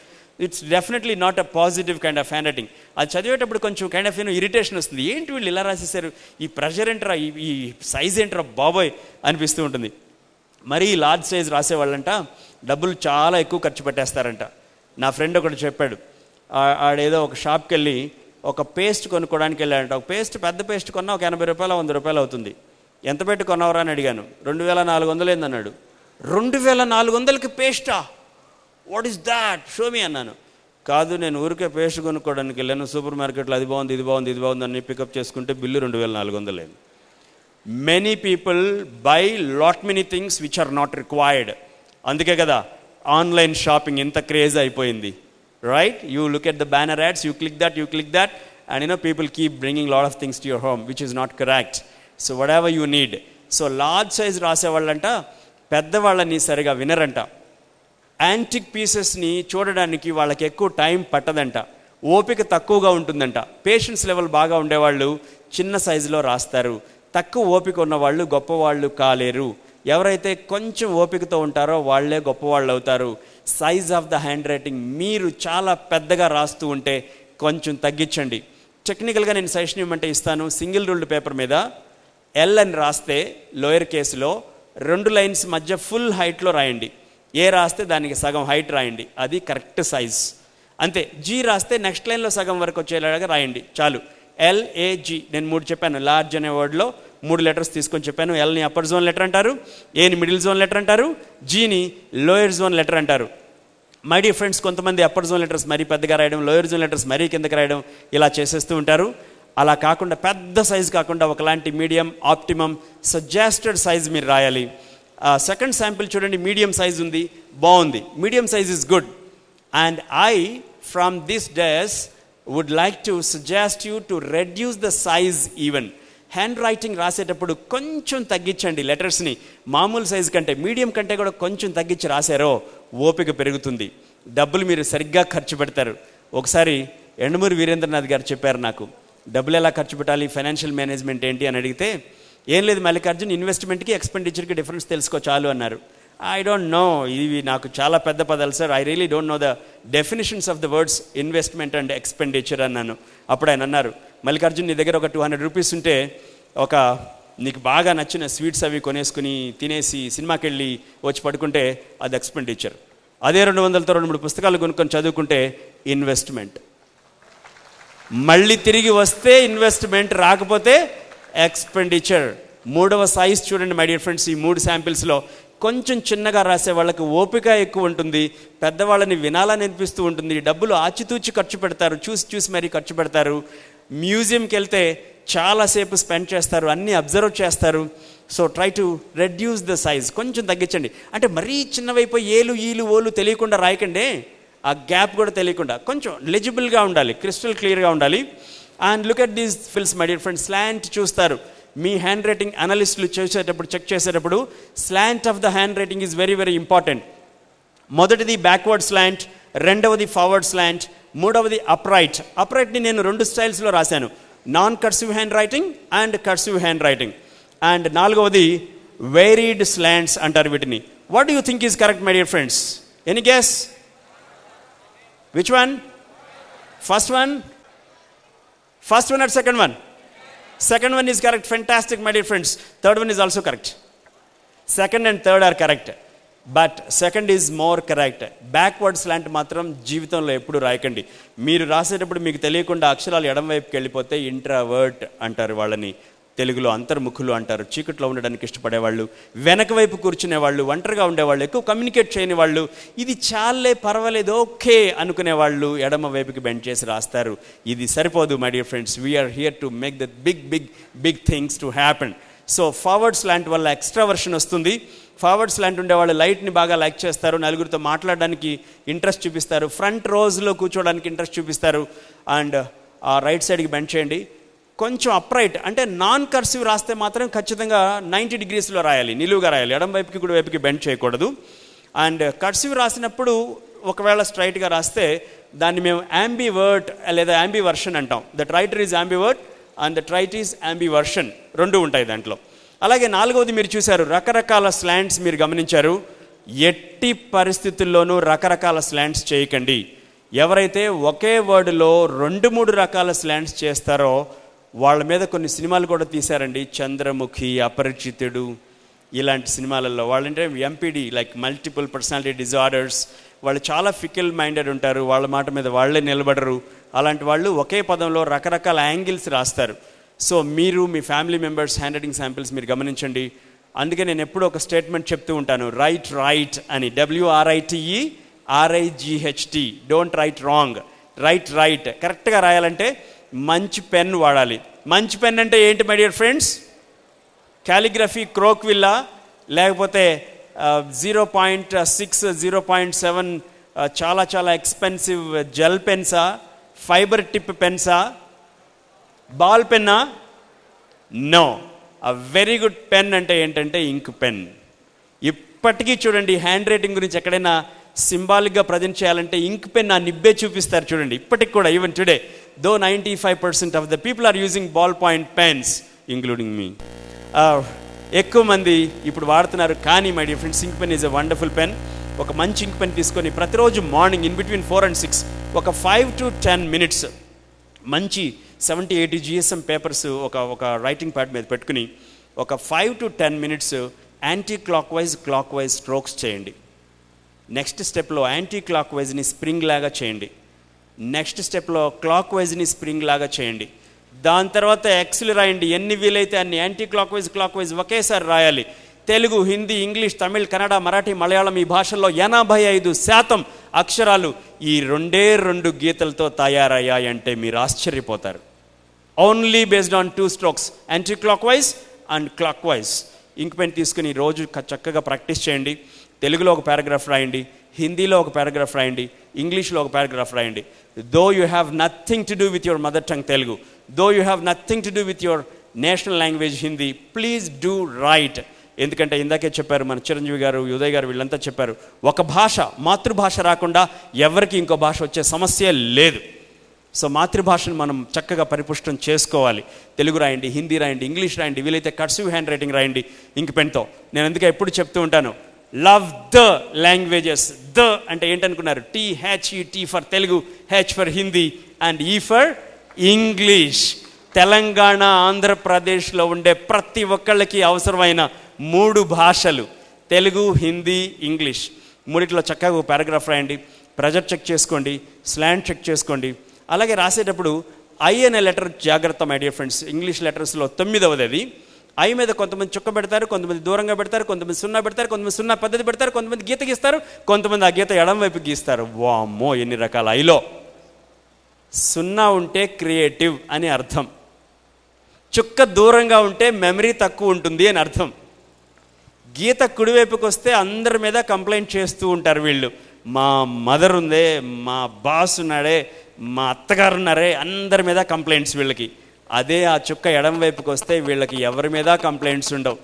S2: It's definitely not a positive kind of handwriting. అది చదివేటప్పుడు కొంచెం కైండ్ ఆఫ్ ఇరిటేషన్ వస్తుంది, ఏంటి వీళ్ళు ఇలా రాసేసారు, ఈ ప్రెషర్ ఏంట్రా, ఈ సైజ్ ఏంట్రా బాబోయ్ అనిపిస్తూ ఉంటుంది. మరీ లార్జ్ సైజ్ రాసేవాళ్ళంట డబ్బులు చాలా ఎక్కువ ఖర్చు పెట్టేస్తారంట. నా ఫ్రెండ్ ఒకటి చెప్పాడు, ఆడేదో ఒక షాప్కి వెళ్ళి ఒక పేస్ట్ కొనుక్కోవడానికి వెళ్ళాడంట. ఒక పేస్ట్, పెద్ద పేస్ట్ కొన్నా ఒక 80 రూపాయలు 100 రూపాయలు అవుతుంది. ఎంత పెట్టి కొన్నావురా అని అడిగాను. 2400 ఏందన్నాడు. 2400కి పేస్టా, what is that, show me అన్నాను. కాదు, నేను ఊరికే పేస్ట్ కొనుక్కోవడానికి వెళ్ళాను, సూపర్ మార్కెట్లో అది బాగుంది ఇది బాగుంది ఇది బాగుంది అని పికప్ చేసుకుంటే బిల్లు 2400 అయింది. Many people buy lot many things which are not required. అందుకే కదా ఆన్లైన్ షాపింగ్ ఎంత క్రేజ్ అయిపోయింది, right? You look at the banner ads, you click that and people keep bringing lot of things to your home which is not correct. So whatever you need. So large size రాసేవాళ్ళంట పెద్దవాళ్ళని సరిగా వినరంట. Antique పీసెస్ని చూడడానికి వాళ్ళకి ఎక్కువ time పట్టదంట, ఓపిక తక్కువగా ఉంటుందంట. పేషెన్స్ లెవెల్ బాగా ఉండేవాళ్ళు చిన్న సైజులో రాస్తారు, తక్కువ ఓపిక ఉన్నవాళ్ళు గొప్పవాళ్ళు కాలేరు. ఎవరైతే కొంచెం ఓపికతో ఉంటారో వాళ్ళే గొప్పవాళ్ళు అవుతారు. Size of the hand writing మీరు చాలా పెద్దగా రాస్తూ ఉంటే కొంచెం తగ్గించండి. టెక్నికల్గా నేను సజెషన్ ఇవ్వమంటే ఇస్తాను. సింగిల్ రూల్డ్ పేపర్ మీద ఎల్ అని రాస్తే లోయర్ కేసులో 2 లైన్స్ మధ్య ఫుల్ హైట్లో రాయండి. ఏ రాస్తే దానికి సగం హైట్ రాయండి, అది కరెక్ట్ సైజ్. అంతే. జీ రాస్తే నెక్స్ట్ లైన్లో సగం వరకు వచ్చేలాగా రాయండి, చాలు. LAG నేను 3 చెప్పాను. లార్జ్ అనే వర్డ్లో 3 లెటర్స్ తీసుకొని చెప్పాను. ఎల్ని అప్పర్ జోన్ లెటర్ అంటారు, ఏని మిడిల్ జోన్ లెటర్ అంటారు, జీని లోయర్ జోన్ లెటర్ అంటారు. మై డియర్ ఫ్రెండ్స్, కొంతమంది అప్పర్ జోన్ లెటర్స్ మరీ పెద్దగా రాయడం, లోయర్ జోన్ లెటర్స్ మరీ కిందకి రాయడం ఇలా చేసేస్తూ ఉంటారు. అలా కాకుండా పెద్ద సైజ్ కాకుండా ఒకలాంటి మీడియం, ఆప్టిమమ్, సజెస్టెడ్ సైజ్ మీరు రాయాలి. సెకండ్ శాంపిల్ చూడండి, మీడియం సైజ్ ఉంది, బాగుంది. Medium size is good. And I from this days would like to suggest you to reduce the size even. Handwriting రాసేటప్పుడు కొంచెం తగ్గించండి లెటర్స్ని. మామూలు సైజు కంటే, మీడియం కంటే కూడా కొంచెం తగ్గించి రాశారో ఓపిక పెరుగుతుంది, డబ్బులు మీరు సరిగ్గా ఖర్చు పెడతారు. ఒకసారి ఎండమూరి వీరేంద్రనాథ్ గారు చెప్పారు నాకు, డబ్బులు ఎలా ఖర్చు పెట్టాలి, ఫైనాన్షియల్ మేనేజ్మెంట్ ఏంటి అని అడిగితే, ఏం లేదు మల్లికార్జున్, ఇన్వెస్ట్మెంట్కి ఎక్స్పెండిచర్కి డిఫరెన్స్ తెలుసుకో చాలు అన్నారు. ఐ డోంట్ నో, ఇవి నాకు చాలా పెద్ద పదాలు sir, I really don't know the definitions of the words investment and expenditure అన్నాను. అప్పుడు ఆయన అన్నారు, మల్లికార్జున్ నీ దగ్గర ఒక 200 రూపీస్ ఉంటే ఒక నీకు బాగా నచ్చిన స్వీట్స్ అవి కొనేసుకుని తినేసి సినిమాకి వెళ్ళి వచ్చి పడుకుంటే అది ఎక్స్పెండిచర్. అదే 200తో 2-3 పుస్తకాలు కొనుక్కొని చదువుకుంటే ఇన్వెస్ట్మెంట్. మళ్ళీ తిరిగి వస్తే ఇన్వెస్ట్మెంట్, రాకపోతే ఎక్స్పెండిచర్. 3వ సైజ్ చూడండి మై డియర్ ఫ్రెండ్స్. ఈ 3 శాంపిల్స్లో కొంచెం చిన్నగా రాసే వాళ్ళకి ఓపిక ఎక్కువ ఉంటుంది, పెద్దవాళ్ళని వినాలని అనిపిస్తూ ఉంటుంది, డబ్బులు ఆచితూచి ఖర్చు పెడతారు, చూసి మరీ ఖర్చు పెడతారు. మ్యూజియంకి వెళ్తే చాలాసేపు స్పెండ్ చేస్తారు, అన్నీ అబ్జర్వ్ చేస్తారు. So try to reduce the size, కొంచెం తగ్గించండి. అంటే మరీ చిన్నవైపోయి ఏలు ఈలు ఓలు తెలియకుండా రాయకండి, ఆ గ్యాప్ కూడా తెలియకుండా కొంచెం లెజిబుల్గా ఉండాలి, క్రిస్టల్ క్లియర్గా ఉండాలి. And look at these fills my dear friends. Slant చూస్తారు మీ హ్యాండ్ రైటింగ్ అనలిస్టులు చేసేటప్పుడు, చెక్ చేసేటప్పుడు slant of the handwriting is very very important. మొదటిది బ్యాక్వర్డ్ స్లాంట్, రెండవది ఫార్వర్డ్ స్లాంట్, మూడవది అప్రైట్. అప్రైట్ని నేను 2 స్టైల్స్లో రాశాను, non cursive handwriting and cursive handwriting. And 4వది వేరీడ్ స్లాంట్స్ అంటారు వీటిని. What do you think is correct my dear friends? Any guess? Which one? First one or second one? Second one is correct. Fantastic my dear friends. Third one is also correct. Second and third are correct, but second is more correct. Backward slant మాత్రం జీవితంలో ఎప్పుడు రాయకండి. మీరు రాసేటప్పుడు మీకు తెలియకుండా అక్షరాలు ఎడమ వైపుకి వెళ్ళిపోతే ఇంట్రావర్ట్ అంటారు వాళ్ళని, తెలుగులో అంతర్ముఖులు అంటారు. చీకట్లో ఉండడానికి ఇష్టపడేవాళ్ళు, వెనక వైపు కూర్చునే వాళ్ళు, ఒంటరిగా ఉండేవాళ్ళు, ఎక్కువ కమ్యూనికేట్ చేయని వాళ్ళు, ఇది చాలే పర్వాలేదు ఓకే అనుకునే వాళ్ళు ఎడమ వైపుకి బెండ్ చేసి రాస్తారు. ఇది సరిపోదు my dear friends. We are here to make the big things to happen. So forward slant వల్ల ఎక్స్ట్రా వర్షన్ వస్తుంది. ఫార్వర్డ్ స్లాంట్ ఉండేవాళ్ళు లైట్ని బాగా లైక్ చేస్తారు, నలుగురితో మాట్లాడడానికి ఇంట్రెస్ట్ చూపిస్తారు, ఫ్రంట్ రోజ్లో కూర్చోడానికి ఇంట్రెస్ట్ చూపిస్తారు. అండ్ ఆ రైట్ సైడ్కి బెండ్ చేయండి. కొంచెం అప్రైట్ అంటే నాన్ కర్సివ్ రాస్తే మాత్రం ఖచ్చితంగా 90 డిగ్రీస్లో రాయాలి, నిలువుగా రాయాలి, ఎడం వైపుకి కూడా వైపుకి బెండ్ చేయకూడదు. అండ్ కర్సివ్ రాసినప్పుడు ఒకవేళ స్ట్రైట్గా రాస్తే దాన్ని మేము యాంబివర్ట్ లేదా యాంబివర్షన్ అంటాం. That writer is ambivert and that write is ambiversion, రెండు ఉంటాయి దాంట్లో. అలాగే నాలుగవది మీరు చూశారు, రకరకాల స్లాంట్స్ మీరు గమనించారు. ఎట్టి పరిస్థితుల్లోనూ రకరకాల స్లాంట్స్ చేయకండి. ఎవరైతే ఒకే వర్డ్లో 2-3 రకాల స్లాంట్స్ చేస్తారో వాళ్ళ మీద కొన్ని సినిమాలు కూడా తీశారండి. చంద్రముఖి, అపరిచితుడు, ఇలాంటి సినిమాలలో వాళ్ళంటే MPD, like multiple personality disorders. వాళ్ళు చాలా ఫికిల్ మైండెడ్ ఉంటారు, వాళ్ళ మాట మీద వాళ్ళే నిలబడరు. అలాంటి వాళ్ళు ఒకే పదంలో రకరకాల యాంగిల్స్ రాస్తారు. సో మీరు మీ family members handwriting samples మీరు గమనించండి. అందుకే నేను ఎప్పుడూ ఒక స్టేట్మెంట్ చెప్తూ ఉంటాను, రైట్ అని, WRITE don't write wrong, write కరెక్ట్గా రాయాలంటే మంచి పెన్ వాడాలి. మంచి పెన్ అంటే ఏంటి మై డియర్ ఫ్రెండ్స్? క్యాలిగ్రఫీ క్రోక్విల్లా, లేకపోతే 0.6 0.7 చాలా చాలా ఎక్స్పెన్సివ్ జెల్ పెన్సా, ఫైబర్ టిప్ పెన్సా, బాల్ పెన్నా? No, a very good pen అంటే ఏంటంటే ఇంక్ పెన్. ఇప్పటికీ చూడండి, హ్యాండ్ రైటింగ్ గురించి ఎక్కడైనా సింబాలిక్గా ప్రజెంట్ చేయాలంటే ఇంక్ పెన్ ఆ నిబ్బే చూపిస్తారు చూడండి. ఇప్పటికి కూడా, even today, though 95% of the people are using ball point pens including me. ఎక్కువ మంది ఇప్పుడు వాడుతున్నారు. కానీ my dear friends, ink pen is a wonderful pen. ఒక మంచి ఇంక్ పెన్ తీసుకొని ప్రతిరోజు మార్నింగ్ ఇన్ బిట్వీన్ 4 and 6 ఒక 5 to 10 minutes మంచి 70-80 GSM పేపర్స్ ఒక రైటింగ్ ప్యాడ్ మీద పెట్టుకుని ఒక 5 to 10 minutes anti clock wise strokes చేయండి. నెక్స్ట్ స్టెప్లో యాంటీ క్లాక్ వైజ్ని స్ప్రింగ్ లాగా చేయండి. నెక్స్ట్ స్టెప్లో క్లాక్ వైజ్ని స్ప్రింగ్ లాగా చేయండి. దాని తర్వాత ఎక్స్లు రాయండి. ఎన్ని వీలైతే అన్ని యాంటీ క్లాక్ వైజ్ ఒకేసారి రాయాలి. తెలుగు, హిందీ, ఇంగ్లీష్, తమిళ్, కన్నడ, మరాఠీ, మలయాళం ఈ భాషల్లో 85% అక్షరాలు ఈ 2 గీతలతో తయారయ్యాయంటే మీరు ఆశ్చర్యపోతారు. Only based on 2 strokes, anti clockwise and clockwise. Ink pen తీసుకుని రోజు చక్కగా ప్రాక్టీస్ చేయండి. తెలుగులో ఒక పారాగ్రాఫ్ రాయండి, హిందీలో ఒక పారాగ్రాఫ్ రాయండి, ఇంగ్లీష్లో ఒక పారాగ్రాఫ్ రాయండి. Though you have nothing to do with your mother tongue Telugu, though you have nothing to do with your national language Hindi, please do right. ఎందుకంటే ఇందాకే చెప్పారు మన చిరంజీవి గారు, ఉదయ్ గారు, వీళ్ళంతా చెప్పారు, ఒక భాష, మాతృభాష రాకుండా ఎవరికి ఇంకో భాష వచ్చే సమస్య లేదు. సో మాతృభాషను మనం చక్కగా పరిపుష్టం చేసుకోవాలి. తెలుగు రాయండి, హిందీ రాయండి, ఇంగ్లీష్ రాయండి, వీలైతే కర్సివ్ హ్యాండ్ రైటింగ్ రాయండి ఇంక్ పెన్తో. నేను అందుకే ఎప్పుడు చెప్తూ ఉంటాను, లవ్ ద లాంగ్వేజెస్. ద అంటే ఏంటనుకున్నారు? THET for Telugu, H for Hindi and E for English. Telangana, ఆంధ్రప్రదేశ్లో ఉండే ప్రతి ఒక్కళ్ళకి అవసరమైన 3 భాషలు, తెలుగు, హిందీ, ఇంగ్లీష్. 3లో చక్కగా ఒక పారాగ్రాఫ్ రాయండి. ప్రెజర్ చెక్ చేసుకోండి, స్లాంట్ చెక్ చేసుకోండి. అలాగే రాసేటప్పుడు ఐ అనే లెటర్ జాగ్రత్త మై డియర్ ఫ్రెండ్స్. ఇంగ్లీష్ లెటర్స్లో 9వది అది. ఐ మీద కొంతమంది చుక్క పెడతారు, కొంతమంది దూరంగా పెడతారు, కొంతమంది 0 పెడతారు, కొంతమంది 0 పద్ధతి పెడతారు, కొంతమంది గీత గీస్తారు, కొంతమంది ఆ గీత ఎడం వైపు గీస్తారు. వామ్మో, ఎన్ని రకాల ఐలో. 0 ఉంటే క్రియేటివ్ అని అర్థం, చుక్క దూరంగా ఉంటే మెమరీ తక్కువ ఉంటుంది అని అర్థం. గీత కుడివైపుకి వస్తే అందరి మీద కంప్లైంట్ చేస్తూ ఉంటారు వీళ్ళు. మా మదర్ ఉందే, మా బాస్ ఉన్నాడే, మా అత్తగారు ఉన్నారే, అందరి మీద కంప్లైంట్స్ వీళ్ళకి. అదే ఆ చుక్క ఎడం వైపుకి వస్తే వీళ్ళకి ఎవరి మీద కంప్లైంట్స్ ఉండవు.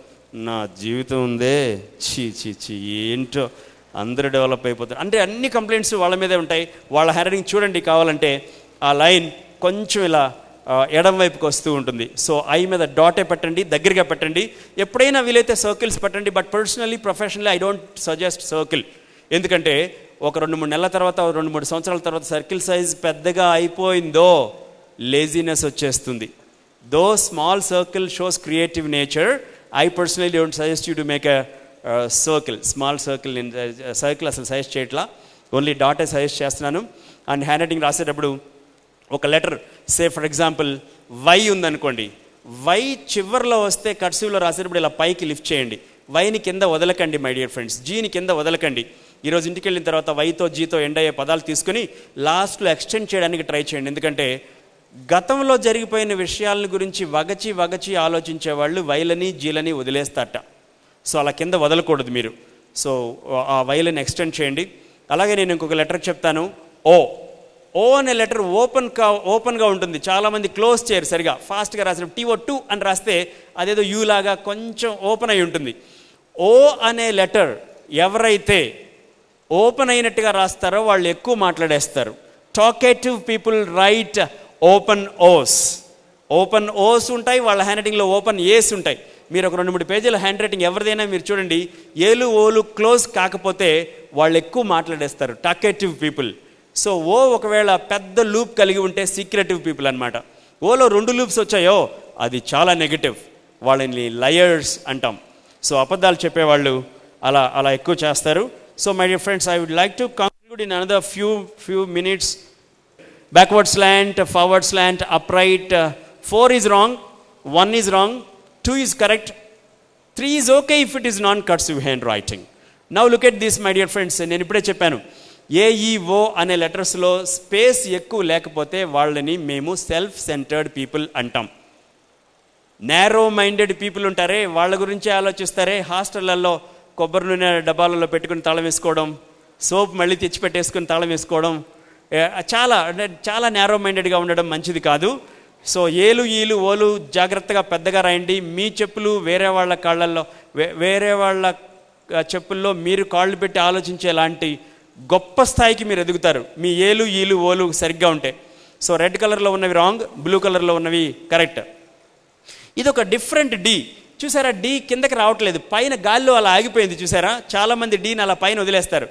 S2: నా జీవితం ఉందే, చీ ఏంటో, అందరూ డెవలప్ అయిపోతారు అంటే అన్ని కంప్లైంట్స్ వాళ్ళ మీదే ఉంటాయి. వాళ్ళ హ్యాండ్ రైటింగ్ చూడండి, కావాలంటే ఆ లైన్ కొంచెం ఇలా ఎడం వైపుకి వస్తూ ఉంటుంది. సో ఐ మీద డాటే పెట్టండి, దగ్గరగా పెట్టండి. ఎప్పుడైనా వీలైతే సర్కిల్స్ పెట్టండి. But personally, professionally I don't suggest circle. ఎందుకంటే ఒక 2-3 నెలల తర్వాత, 2-3 సంవత్సరాల తర్వాత సర్కిల్ సైజ్ పెద్దగా అయిపోయిందో లేజినెస్ వచ్చేస్తుంది. Though small circle shows creative nature, I personally don't suggest you to make a circle, small circle. Circle అసలు సజెస్ట్ చేయట్లా, ఓన్లీ డాటే సజెస్ట్ చేస్తున్నాను. అండ్ హ్యాండ్ రైటింగ్ రాసేటప్పుడు ఒక letter, say for example Y ఉందనుకోండి, వై చివర్లో వస్తే కర్సివ్లో రాసేటప్పుడు ఇలా పైకి లిఫ్ట్ చేయండి. వైని కింద వదలకండి మై డియర్ ఫ్రెండ్స్, జీని కింద వదలకండి. ఈరోజు ఇంటికి వెళ్ళిన తర్వాత వైతో జీతో ఎండ్ అయ్యే పదాలు తీసుకుని లాస్ట్లో ఎక్స్టెండ్ చేయడానికి ట్రై చేయండి. ఎందుకంటే గతంలో జరిగిపోయిన విషయాల గురించి వగచి ఆలోచించే వాళ్ళు వైలని జీలని వదిలేస్తారట. సో అలా కింద వదలకూడదు మీరు. సో ఆ వైలని ఎక్స్టెండ్ చేయండి. అలాగే నేను ఇంకొక లెటర్ చెప్తాను, ఓ అనే లెటర్ ఓపెన్గా ఉంటుంది. చాలామంది క్లోజ్ చేయరు సరిగా, ఫాస్ట్గా రాసినప్పుడు TO2 అని రాస్తే అదేదో యూ లాగా కొంచెం ఓపెన్ అయి ఉంటుంది. ఓ అనే లెటర్ ఎవరైతే ఓపెన్ అయినట్టుగా రాస్తారో వాళ్ళు ఎక్కువ మాట్లాడేస్తారు. టాకేటివ్ పీపుల్ రైట్ ఓపెన్ ఓస్. ఓపెన్ ఓస్ ఉంటాయి, వాళ్ళ హ్యాండ్ రైటింగ్లో ఓపెన్ ఏస్ ఉంటాయి. మీరు ఒక 2-3 పేజీల హ్యాండ్ రైటింగ్ ఎవరిదైనా మీరు చూడండి, ఏలు ఓలు క్లోజ్ కాకపోతే వాళ్ళు ఎక్కువ మాట్లాడేస్తారు, టాకేటివ్ పీపుల్. సో ఓ ఒకవేళ పెద్ద లూప్ కలిగి ఉంటే సీక్రెటివ్ పీపుల్ అనమాట. ఓలో 2 లూప్స్ వచ్చాయో అది చాలా నెగటివ్, వాళ్ళని లయర్స్ అంటాం. సో అబద్ధాలు చెప్పేవాళ్ళు అలా ఎక్కువ చేస్తారు. So my dear friends, I would like to conclude in another few minutes. Backward slant, forward slant, upright. 4 is wrong, 1 is wrong, 2 is correct, 3 is okay if it is non-cursive handwriting. Now look at this, my dear friends. నేను ఇప్పుడే చెప్పాను, AEO అనే లెటర్స్లో space ఎక్కువ లేకపోతే వాళ్ళని మేము self centred people అంటాం. Narrow minded people ఉంటారే, వాళ్ళ గురించి ఆలోచిస్తారే. హాస్టళ్లలో కొబ్బరి నూనె డబ్బాలలో పెట్టుకుని తాళం వేసుకోవడం, సోప్ మళ్ళీ తెచ్చి పెట్టేసుకుని తాళం వేసుకోవడం, చాలా నేరో మైండెడ్గా ఉండడం మంచిది కాదు. సో ఏలు ఈలు ఓలు జాగ్రత్తగా పెద్దగా రాయండి. మీ చెప్పులు వేరే వాళ్ళ కాళ్ళల్లో, వేరే వాళ్ళ చెప్పుల్లో మీరు కాళ్ళు పెట్టి ఆలోచించేలాంటి గొప్ప స్థాయికి మీరు ఎదుగుతారు, మీ ఏలు ఈలు ఓలు సరిగ్గా ఉంటే. సో రెడ్ కలర్లో ఉన్నవి రాంగ్, బ్లూ కలర్లో ఉన్నవి కరెక్ట్. ఇది ఒక డిఫరెంట్ డి. చూసారా, డి కిందకి రావట్లేదు, పైన గాల్లో అలా ఆగిపోయింది. చూసారా, చాలామంది డీని అలా పైన వదిలేస్తారు.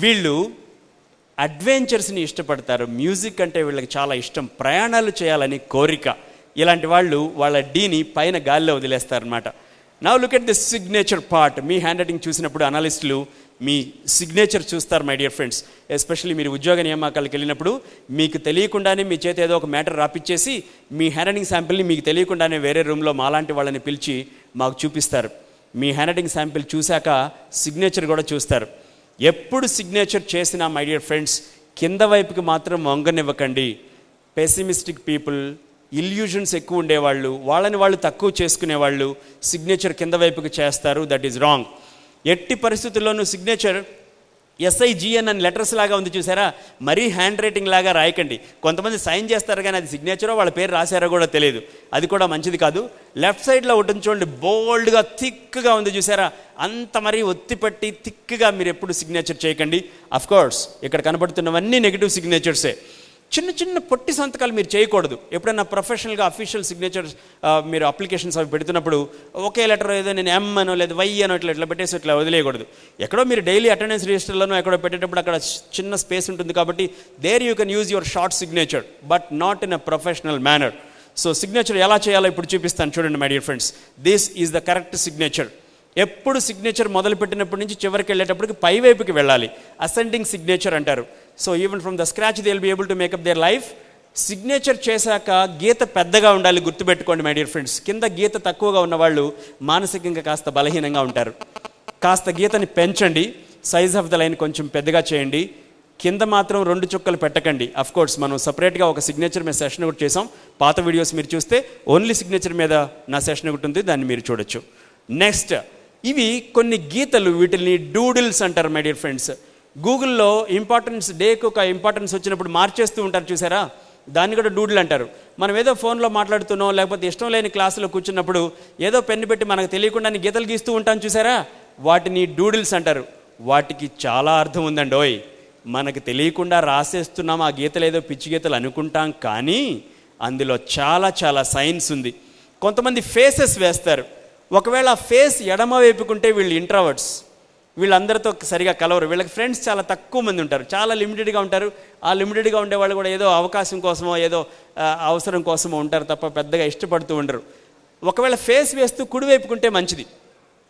S2: వీళ్ళు అడ్వెంచర్స్ని ఇష్టపడతారు, మ్యూజిక్ అంటే వీళ్ళకి చాలా ఇష్టం, ప్రయాణాలు చేయాలని కోరిక. ఇలాంటి వాళ్ళు వాళ్ళ డీని పైన గాల్లో వదిలేస్తారనమాట. Now look at the signature part. మీ హ్యాండ్ రైటింగ్ చూసినప్పుడు అనలిస్టులు మీ సిగ్నేచర్ చూస్తారు మై డియర్ ఫ్రెండ్స్. ఎస్పెషల్లీ మీరు ఉద్యోగ నియామకాలకు వెళ్ళినప్పుడు మీకు తెలియకుండానే మీ చేత ఏదో ఒక మ్యాటర్ రాపిచ్చేసి మీ హ్యాండ్ రైటింగ్ శాంపిల్ని మీకు తెలియకుండానే వేరే రూమ్లో మాలాంటి వాళ్ళని పిలిచి మాకు చూపిస్తారు. మీ హ్యాండ్ రైటింగ్ శాంపిల్ చూశాక సిగ్నేచర్ కూడా చూస్తారు. ఎప్పుడు సిగ్నేచర్ చేసినా మై డియర్ ఫ్రెండ్స్ కింద వైపుకి మాత్రం వంగనివ్వకండి. పెసిమిస్టిక్ పీపుల్, ఇల్యూజన్స్ ఎక్కువ ఉండేవాళ్ళు, వాళ్ళని వాళ్ళు తక్కువ చేసుకునేవాళ్ళు సిగ్నేచర్ కింద వైపుకి చేస్తారు. That is wrong. ఎట్టి పరిస్థితుల్లోనూ సిగ్నేచర్ SIGN అని లెటర్స్ లాగా ఉంది చూసారా, మరీ హ్యాండ్ రైటింగ్ లాగా రాయకండి. కొంతమంది సైన్ చేస్తారు కానీ అది సిగ్నేచరో వాళ్ళ పేరు రాశారో కూడా తెలియదు, అది కూడా మంచిది కాదు. లెఫ్ట్ సైడ్లో ఉంటుంది చూడండి, బోల్డ్గా థిక్గా ఉంది చూసారా, అంత మరీ ఒత్తిపెట్టి థిక్గా మీరు ఎప్పుడు సిగ్నేచర్ చేయకండి. అఫ్కోర్స్ ఇక్కడ కనబడుతున్నవన్నీ నెగిటివ్ సిగ్నేచర్సే. చిన్న చిన్న పొట్టి సంతకాలు మీరు చేయకూడదు. ఎప్పుడైనా ప్రొఫెషనల్గా అఫీషియల్ సిగ్నేచర్స్ మీరు అప్లికేషన్స్ అవి పెడుతున్నప్పుడు ఒకే లెటర్ ఏదో నేను M అనో లేదా Y అనో ఇట్లా పెట్టేసి ఇట్లా వదిలేయకూడదు. ఎక్కడో మీరు డైలీ అటెండెన్స్ రిజిస్టర్లోనో ఎక్కడో పెట్టేటప్పుడు అక్కడ చిన్న స్పేస్ ఉంటుంది కాబట్టి there you can use your short signature but not in a professional manner. So signature ఎలా చేయాలో ఇప్పుడు చూపిస్తాను చూడండి my dear friends. This is the correct signature. ఎప్పుడు సిగ్నేచర్ మొదలుపెట్టినప్పటి నుంచి చివరికి వెళ్ళేటప్పటికి పైవైపుకి వెళ్ళాలి, అసెండింగ్ సిగ్నేచర్ అంటారు. So even from the scratch they will be able to make up their life. Signature చేశాక గీత పెద్దగా ఉండాలి, గుర్తుపెట్టుకోండి మై డియర్ ఫ్రెండ్స్. కింద గీత తక్కువగా ఉన్నవాళ్ళు మానసికంగా కాస్త బలహీనంగా ఉంటారు. కాస్త గీతని పెంచండి, సైజ్ ఆఫ్ ద లైన్ కొంచెం పెద్దగా చేయండి. కింద మాత్రం 2 చుక్కలు పెట్టకండి. అఫ్కోర్స్ మనం సపరేట్గా ఒక సిగ్నేచర్ మీద సెషన్ ఒకటి చేసాం, పాత వీడియోస్ మీరు చూస్తే ఓన్లీ సిగ్నేచర్ మీద నా సెషన్ ఒకటి ఉంది, దాన్ని మీరు చూడొచ్చు. నెక్స్ట్, ఇవి కొన్ని గీతలు, వీటిని డూడిల్స్ అంటారు మై డియర్ ఫ్రెండ్స్. గూగుల్లో ఇంపార్టెన్స్ డేకి ఒక ఇంపార్టెన్స్ వచ్చినప్పుడు మార్చేస్తూ ఉంటారు చూసారా, దాన్ని కూడా డూడిల్ అంటారు. మనం ఏదో ఫోన్లో మాట్లాడుతున్నాం లేకపోతే ఇష్టం లేని క్లాసులో కూర్చున్నప్పుడు ఏదో పెన్ను పెట్టి మనకు తెలియకుండా గీతలు గీస్తూ ఉంటాం చూసారా, వాటిని డూడిల్స్ అంటారు. వాటికి చాలా అర్థం ఉందండి. ఓయ్, మనకు తెలియకుండా రాసేస్తున్నాం, ఆ గీతలు ఏదో పిచ్చి గీతలు అనుకుంటాం, కానీ అందులో చాలా చాలా సైన్స్ ఉంది. కొంతమంది ఫేసెస్ వేస్తారు. ఒకవేళ ఫేస్ ఎడమ వైపుకుంటే వీళ్ళు ఇంట్రావర్ట్స్, వీళ్ళందరితో సరిగా కలవరు, వీళ్ళకి ఫ్రెండ్స్ చాలా తక్కువ మంది ఉంటారు, చాలా లిమిటెడ్గా ఉంటారు. ఆ లిమిటెడ్గా ఉండేవాళ్ళు కూడా ఏదో అవకాశం కోసమో ఏదో అవసరం కోసమో ఉంటారు తప్ప పెద్దగా ఇష్టపడుతూ ఉండరు. ఒకవేళ ఫేస్ వేస్తూ కుడివైపుకుంటే మంచిది.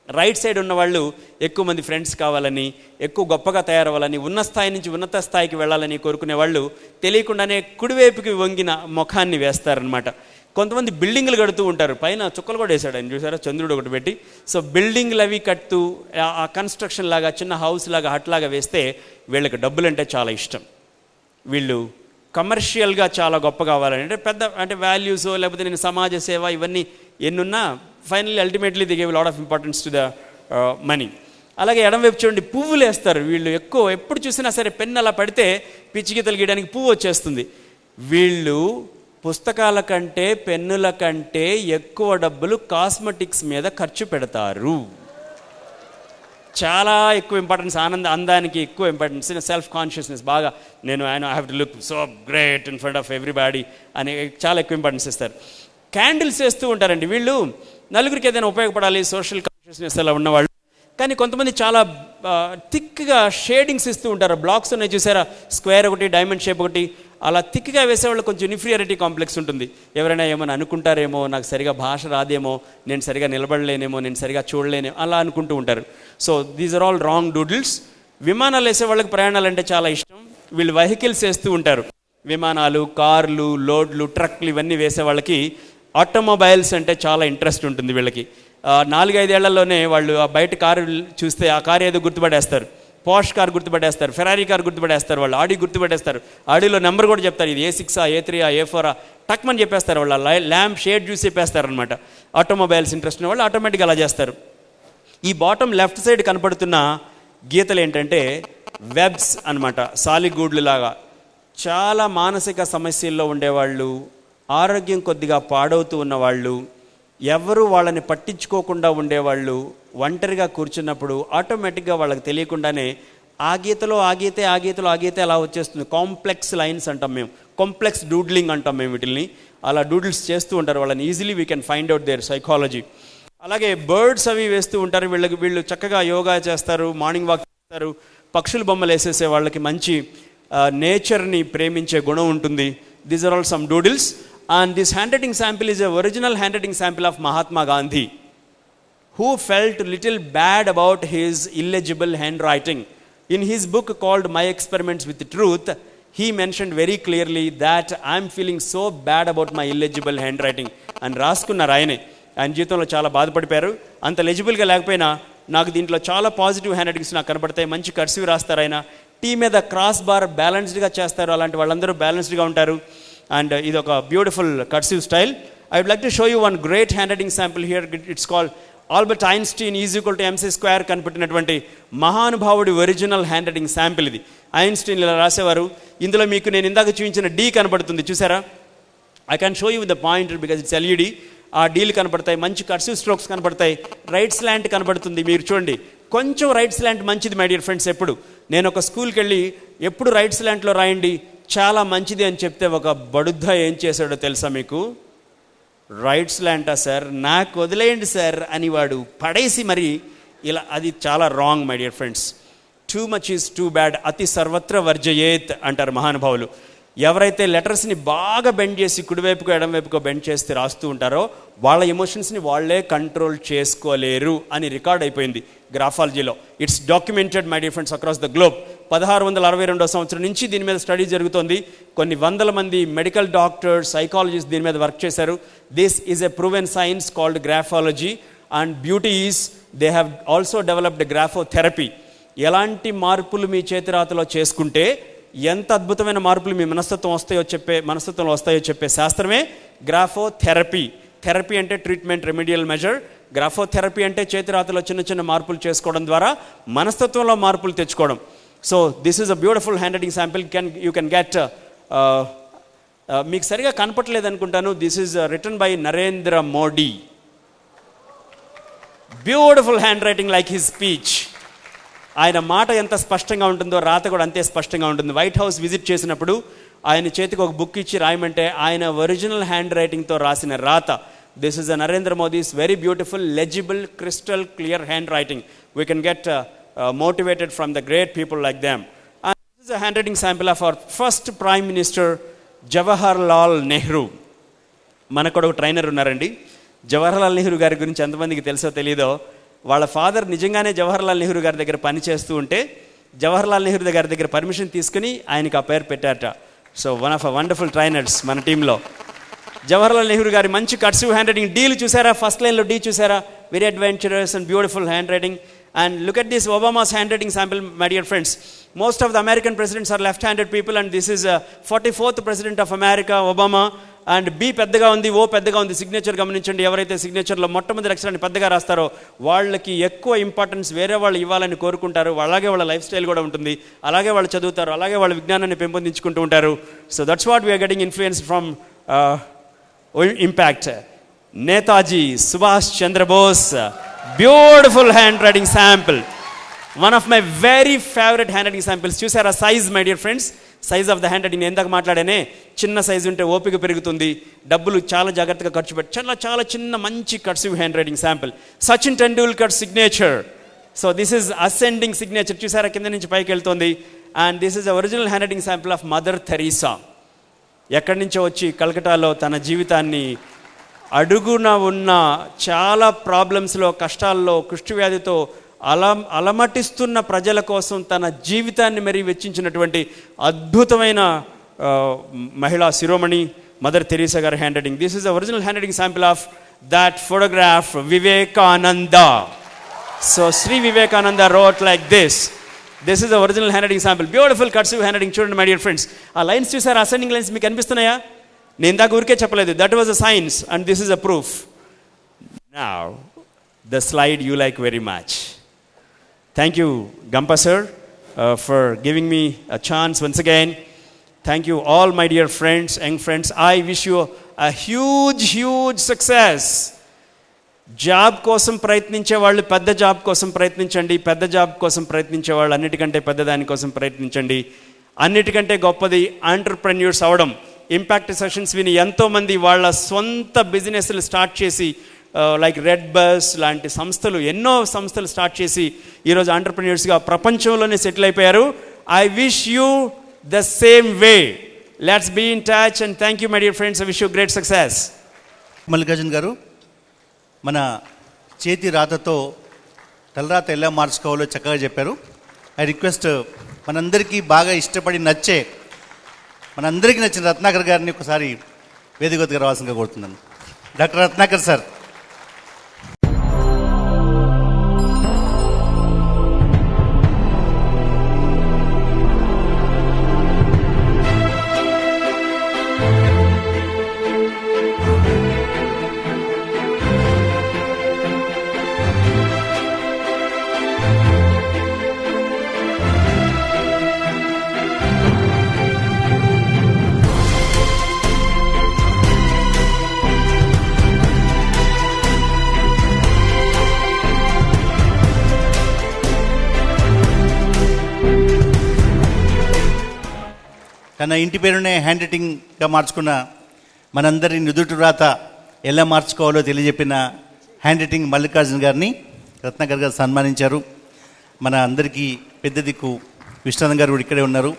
S2: రైట్ సైడ్ ఉన్నవాళ్ళు ఎక్కువ మంది ఫ్రెండ్స్ కావాలని, ఎక్కువ గొప్పగా తయారవ్వాలని, ఉన్న స్థాయి నుంచి ఉన్నత స్థాయికి వెళ్ళాలని కోరుకునే వాళ్ళు తెలియకుండానే కుడివైపుకి వంగిన ముఖాన్ని వేస్తారనమాట. కొంతమంది బిల్డింగ్లు కడుతూ ఉంటారు, పైన చుక్కలు కూడా వేసాడు ఆయన చూసారా, చంద్రుడు ఒకటి పెట్టి. సో బిల్డింగ్లు అవి కడుతూ ఆ కన్స్ట్రక్షన్ లాగా చిన్న హౌస్ లాగా హట్ లాగా వేస్తే వీళ్ళకి డబ్బులు అంటే చాలా ఇష్టం. వీళ్ళు కమర్షియల్గా చాలా గొప్ప కావాలని, అంటే పెద్ద అంటే వాల్యూస్ లేకపోతే నేను సమాజ సేవ ఇవన్నీ ఎన్నున్నా finally ultimately the give lot of importance to the money. అలాగే ఎడమవైపు చూడండి, పువ్వులు వేస్తారు వీళ్ళు. ఎక్కువ ఎప్పుడు చూసినా సరే పెన్ను అలా పడితే పిచ్చి గీతలు గీయడానికి పువ్వు వచ్చేస్తుంది. వీళ్ళు పుస్తకాల కంటే పెన్నుల కంటే ఎక్కువ డబ్బులు కాస్మెటిక్స్ మీద ఖర్చు పెడతారు. చాలా ఎక్కువ ఇంపార్టెన్స్, అందానికి ఎక్కువ ఇంపార్టెన్స్, సెల్ఫ్ కాన్షియస్నెస్ బాగా, నేను I have to look so great in front of everybody అని చాలా ఎక్కువ ఇంపార్టెన్స్ ఇస్తారు. క్యాండిల్స్ వేస్తూ ఉంటారండి వీళ్ళు, నలుగురికి ఏదైనా ఉపయోగపడాలి, సోషల్ కాన్షియస్నెస్ అలా ఉన్నవాళ్ళు. కానీ కొంతమంది చాలా థిక్గా షేడింగ్స్ ఇస్తూ ఉంటారు. బ్లాక్స్ ఉన్నాయి చూసారా, స్క్వేర్ ఒకటి, డైమండ్ షేప్ ఒకటి, అలా థిక్గా వేసేవాళ్ళు కొంచెం ఇన్ఫీరియారిటీ కాంప్లెక్స్ ఉంటుంది. ఎవరైనా ఏమైనా అనుకుంటారేమో, నాకు సరిగా భాష రాదేమో, నేను సరిగా నిలబడలేనేమో, నేను సరిగా చూడలేనేమో, అలా అనుకుంటూ ఉంటారు. So these are all wrong doodles. విమానాలు వేసే వాళ్ళకి ప్రయాణాలు అంటే చాలా ఇష్టం. వీళ్ళు వెహికల్స్ వేస్తూ ఉంటారు, విమానాలు, కార్లు, లోడ్లు, ట్రక్లు ఇవన్నీ వేసే వాళ్ళకి ఆటోమొబైల్స్ అంటే చాలా ఇంట్రెస్ట్ ఉంటుంది వీళ్ళకి. 4-5 ఏళ్లలోనే వాళ్ళు ఆ బయట కారు చూస్తే ఆ కారు ఏదో గుర్తుపడేస్తారు. పోష్ కార్ గుర్తుపట్టేస్తారు, ఫెరారీ కార్ గుర్తుపట్టేస్తారు, వాళ్ళు ఆడి గుర్తుపట్టేస్తారు, ఆడిలో నెంబర్ కూడా చెప్తారు, ఇది A6, A3, A4 టక్మని చెప్పేస్తారు. వాళ్ళ ల్యాంప్ షేడ్ చూసి చెప్పేస్తారనమాట. ఆటోమొబైల్స్ ఇంట్రెస్ట్ ఉన్న వాళ్ళు ఆటోమేటిక్గా అలా చేస్తారు. ఈ బాటమ్ లెఫ్ట్ సైడ్ కనపడుతున్న గీతలు ఏంటంటే వెబ్స్ అనమాట, సాలిగూడ్లు లాగా. చాలా మానసిక సమస్యల్లో ఉండేవాళ్ళు, ఆరోగ్యం కొద్దిగా పాడవుతూ ఉన్నవాళ్ళు, ఎవరు వాళ్ళని పట్టించుకోకుండా ఉండేవాళ్ళు, ఒంటరిగా కూర్చున్నప్పుడు ఆటోమేటిక్గా వాళ్ళకి తెలియకుండానే ఆ గీతలో ఆ గీతే, ఆ గీతలో ఆ గీతే అలా వచ్చేస్తుంది. కాంప్లెక్స్ లైన్స్ అంటాం మేము, కాంప్లెక్స్ డూడ్లింగ్ అంటాం మేము వీటిని. అలా డూడిల్స్ చేస్తూ ఉంటారు వాళ్ళని. Easily we can find out their psychology. అలాగే బర్డ్స్ అవి వేస్తూ ఉంటారు. వీళ్ళు చక్కగా యోగా చేస్తారు, మార్నింగ్ వాక్ చేస్తారు, పక్షుల బొమ్మలు వేసేసే వాళ్ళకి మంచి నేచర్ని ప్రేమించే గుణం ఉంటుంది. These are all some doodles. And this handwriting sample is a original handwriting sample of Mahatma Gandhi, who felt little bad about his illegible handwriting. In his book called My Experiments with Truth, he mentioned very clearly that I'm feeling so bad about my illegible handwriting. And రాసుకున్నారు ఆయనే. ఆయన జీవితంలో చాలా బాధపడిపోయారు. అంత లెజిబుల్గా లేకపోయినా నాకు దీంట్లో చాలా పాజిటివ్ హ్యాండ్ రైటింగ్స్ నాకు కనపడతాయి, మంచి కర్సివ్ రాస్తారు ఆయన, టీ మీద క్రాస్ బార్ బ్యాలెన్స్డ్గా చేస్తారు, అలాంటి వాళ్ళందరూ బ్యాలెన్స్డ్గా ఉంటారు. అండ్ ఇది ఒక beautiful cursive style. I would like to show you one great handwriting sample here. It's called Albert Einstein =mc² కనిపెట్టినటువంటి మహానుభావుడి ఒరిజినల్ హ్యాండ్ రైటింగ్ శాంపిల్ ఇది. ఐన్స్టీన్ ఇలా రాసేవారు. ఇందులో మీకు నేను ఇందాక చూపించిన డీ కనపడుతుంది చూసారా. I can show you with the pointer because it's LED. ఆ డీలు కనపడతాయి, మంచి కర్సివ్ స్ట్రోక్స్ కనపడతాయి, రైట్ స్లాంట్ కనపడుతుంది. మీరు చూడండి, కొంచెం రైట్ స్లాంట్ మంచిది మై డియర్ ఫ్రెండ్స్. ఎప్పుడు నేను ఒక స్కూల్కి వెళ్ళి ఎప్పుడు రైట్ స్లాంట్లో రాయండి చాలా మంచిది అని చెప్తే ఒక బడుద్ద ఏం చేశాడో తెలుసా మీకు? రైట్ స్లాంటా సార్, నాకు వదిలేయండి సార్ అని వాడు పడేసి మరి ఇలా, అది చాలా wrong my dear friends. Too much is too bad, అతి సర్వత్ర వర్జయేత్ అంటారు మహానుభావులు. ఎవరైతే లెటర్స్ని బాగా బెండ్ చేసి కుడివైపుకో ఎడంవైపుకో బెండ్ చేస్తే రాస్తూ ఉంటారో వాళ్ళ ఎమోషన్స్ని వాళ్ళే కంట్రోల్ చేసుకోలేరు అని రికార్డ్ అయిపోయింది గ్రాఫాలజీలో. It's documented my dear friends across the globe. 1662 సంవత్సరం నుంచి దీని మీద స్టడీ జరుగుతోంది. కొన్ని వందల మంది మెడికల్ డాక్టర్స్, సైకాలజిస్ట్ దీని మీద వర్క్ చేశారు. This is a proven science called graphology. And beauty is they have also developed graphotherapy. ఎలాంటి మార్పులు మీ చేతిరాతలో చేసుకుంటే ఎంత అద్భుతమైన మార్పులు మీ మనస్తత్వంలో వస్తాయో చెప్పే శాస్త్రమే గ్రాఫోథెరపీ. థెరపీ అంటే ట్రీట్మెంట్, రెమెడియల్ మెజర్. గ్రాఫోథెరపీ అంటే చేతిరాతలో చిన్న చిన్న మార్పులు చేసుకోవడం ద్వారా మనస్తత్వంలో మార్పులు తెచ్చుకోవడం. So this is a beautiful handwriting sample. You can get, మీకు సరిగా కనపట్లేదు అనుకుంటాను, this is written by Narendra Modi. Beautiful hand writing like his speech. ఆయన మాట ఎంత స్పష్టంగా ఉంటుందో రాత కూడా అంతే స్పష్టంగా ఉంటుంది. వైట్ హౌస్ విజిట్ చేసినప్పుడు ఆయన చేతికి ఒక బుక్ ఇచ్చి రాయమంటే ఆయన ఒరిజినల్ హ్యాండ్ రైటింగ్తో రాసిన రాత. This is a Narendra Modi's very beautiful, legible, crystal clear hand writing. We can get motivated from the great people like them. And this is a hand writing sample of our first prime minister Jawaharlal Nehru. మనకు కూడా ఒక trainer ఉన్నారండి. జవహర్లాల్ నెహ్రూ గారి గురించి ఎంతమందికి తెలుసో తెలియదో, వాళ్ళ ఫాదర్ నిజంగానే జవహర్లాల్ నెహ్రూ గారి దగ్గర పని చేస్తూ ఉంటే జవహర్లాల్ నెహ్రూ గారి దగ్గర పర్మిషన్ తీసుకుని ఆయనకి ఆ పేరు పెట్టారట. So one of a wonderful trainers మన టీంలో. జవహర్లాల్ నెహ్రూ గారి మంచి కర్సివ్ హ్యాండ్ రైటింగ్. డీలు చూసారా, ఫస్ట్ లైన్లో డీ చూసారా, very adventurous and beautiful hand writing. And look at this Obama's handwriting sample, my dear friends. Most of the American presidents are left-handed people, and this is 44th president of America, Obama. And B పెద్దగా ఉంది, ఓ పెద్దగా ఉంది. Signature గమనించండి. ఎవరైతే సిగ్నేచర్లో మొట్టమొదటి అక్షరాన్ని పెద్దగా రాస్తారో వాళ్ళకి ఎక్కువ ఇంపార్టెన్స్ వేరే వాళ్ళు ఇవ్వాలని కోరుకుంటారు. అలాగే వాళ్ళ లైఫ్ స్టైల్ కూడా ఉంటుంది, అలాగే వాళ్ళు చదువుతారు, అలాగే వాళ్ళ విజ్ఞానాన్ని పెంపొందించుకుంటూ ఉంటారు. So that's what we are getting influence from impact. Netaji Subhash Chandra Bose, beautiful handwriting sample. One of my very favourite handwriting samples. చూసారా size my dear friends, size of the handwriting. నేను ఎందాక మాట్లాడానే, చిన్న సైజు ఉంటే ఓపిక పెరుగుతుంది, డబ్బులు చాలా జాగ్రత్తగా ఖర్చు పెట్టి చాలా చాలా చిన్న మంచి cursive handwriting sample. Sachin Tendulkar signature. So this is ascending signature. చూసారా కింద నుంచి పైకి వెళ్తుంది. And this is original handwriting sample of mother Teresa. ఎక్కడి నుంచో వచ్చి కలకటాలో తన జీవితాన్ని అడుగున ఉన్న చాలా ప్రాబ్లమ్స్లో, కష్టాల్లో, కుష్ఠవ్యాధితో అలమటిస్తున్న ప్రజల కోసం తన జీవితాన్ని మరీ వెచ్చించినటువంటి అద్భుతమైన మహిళా శిరోమణి మదర్ తెరీసా గారి hand writing. This is the original handwriting sample of that photograph Vivekananda. So Sri Vivekananda wrote like this. This is the original handwriting sample. Beautiful cursive handwriting. చూడండి my dear friends. ఆ lines చూసారా, ascending lines మీకు కనిపిస్తున్నాయా? నేను ఇందాక ఊరికే చెప్పలేదు. That was a science and this is a proof. Now the slide you like very much. Thank you Gampa sir for giving me a chance once again. Thank you all my dear friends, young friends. I wish you a huge success. Job కోసం ప్రయత్నించే వాళ్ళు పెద్ద job కోసం ప్రయత్నించండి, పెద్ద job కోసం ప్రయత్నించే వాళ్ళు అన్నిటికంటే పెద్ద దానికోసం ప్రయత్నించండి. అన్నిటికంటే గొప్పది ఎంటర్‌ప్రెన్యూర్స్ అవడం. ఇంపాక్ట్ సెషన్స్ విని ఎంతోమంది వాళ్ళ సొంత బిజినెస్లు స్టార్ట్ చేసి లైక్ రెడ్ బస్ లాంటి సంస్థలు, ఎన్నో సంస్థలు స్టార్ట్ చేసి ఈరోజు ఎంటర్‌ప్రెన్యూర్స్గా ప్రపంచంలోనే సెటిల్ అయిపోయారు. I wish you the same way. Let's be in touch and thank you my dear friends. I wish you great success.
S3: Mallikarjun గారు, మన చేతి రాతతో తలరాత ఎలా మార్చుకోవాలో చక్కగా చెప్పారు. ఐ రిక్వెస్ట్ మనందరికీ బాగా ఇష్టపడి నచ్చే, మనందరికీ నచ్చిన రత్నాకర్ గారిని ఒకసారి వేదికగా రావాల్సిందిగా కోరుతున్నాను. Doctor Ratnakar sir. తన ఇంటి పేరునే హ్యాండ్ రైటింగ్గా మార్చుకున్న, మనందరి నుదుటి రాత ఎలా మార్చుకోవాలో తెలియజెప్పిన హ్యాండ్ రైటింగ్ మల్లికార్జున్ గారిని రత్నాకర్ గారు సన్మానించారు. మన అందరికీ పెద్ద దిక్కు విశ్వనాథన్ గారు కూడా ఇక్కడే ఉన్నారు.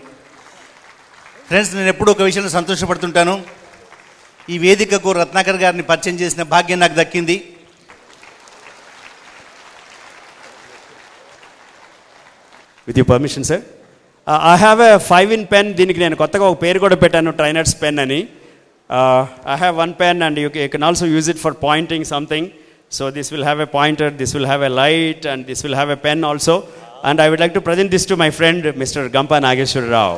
S3: ఫ్రెండ్స్, నేను ఎప్పుడూ ఒక విషయంలో సంతోషపడుతుంటాను. ఈ వేదికకు రత్నాకర్ గారిని పరిచయం చేసిన భాగ్యం నాకు దక్కింది.
S2: With your permission sir, I have a 5-in pen. దీనికి నేను కొత్తగా ఒక పేరు కూడా పెట్టాను, ట్రైనర్స్ పెన్ అని. I have one pen and you can also use it for pointing something. So this will have a pointer, this will have a light and this will have a pen also. And I would like to present this to my friend Mr. Gampa Nageshwara Rao.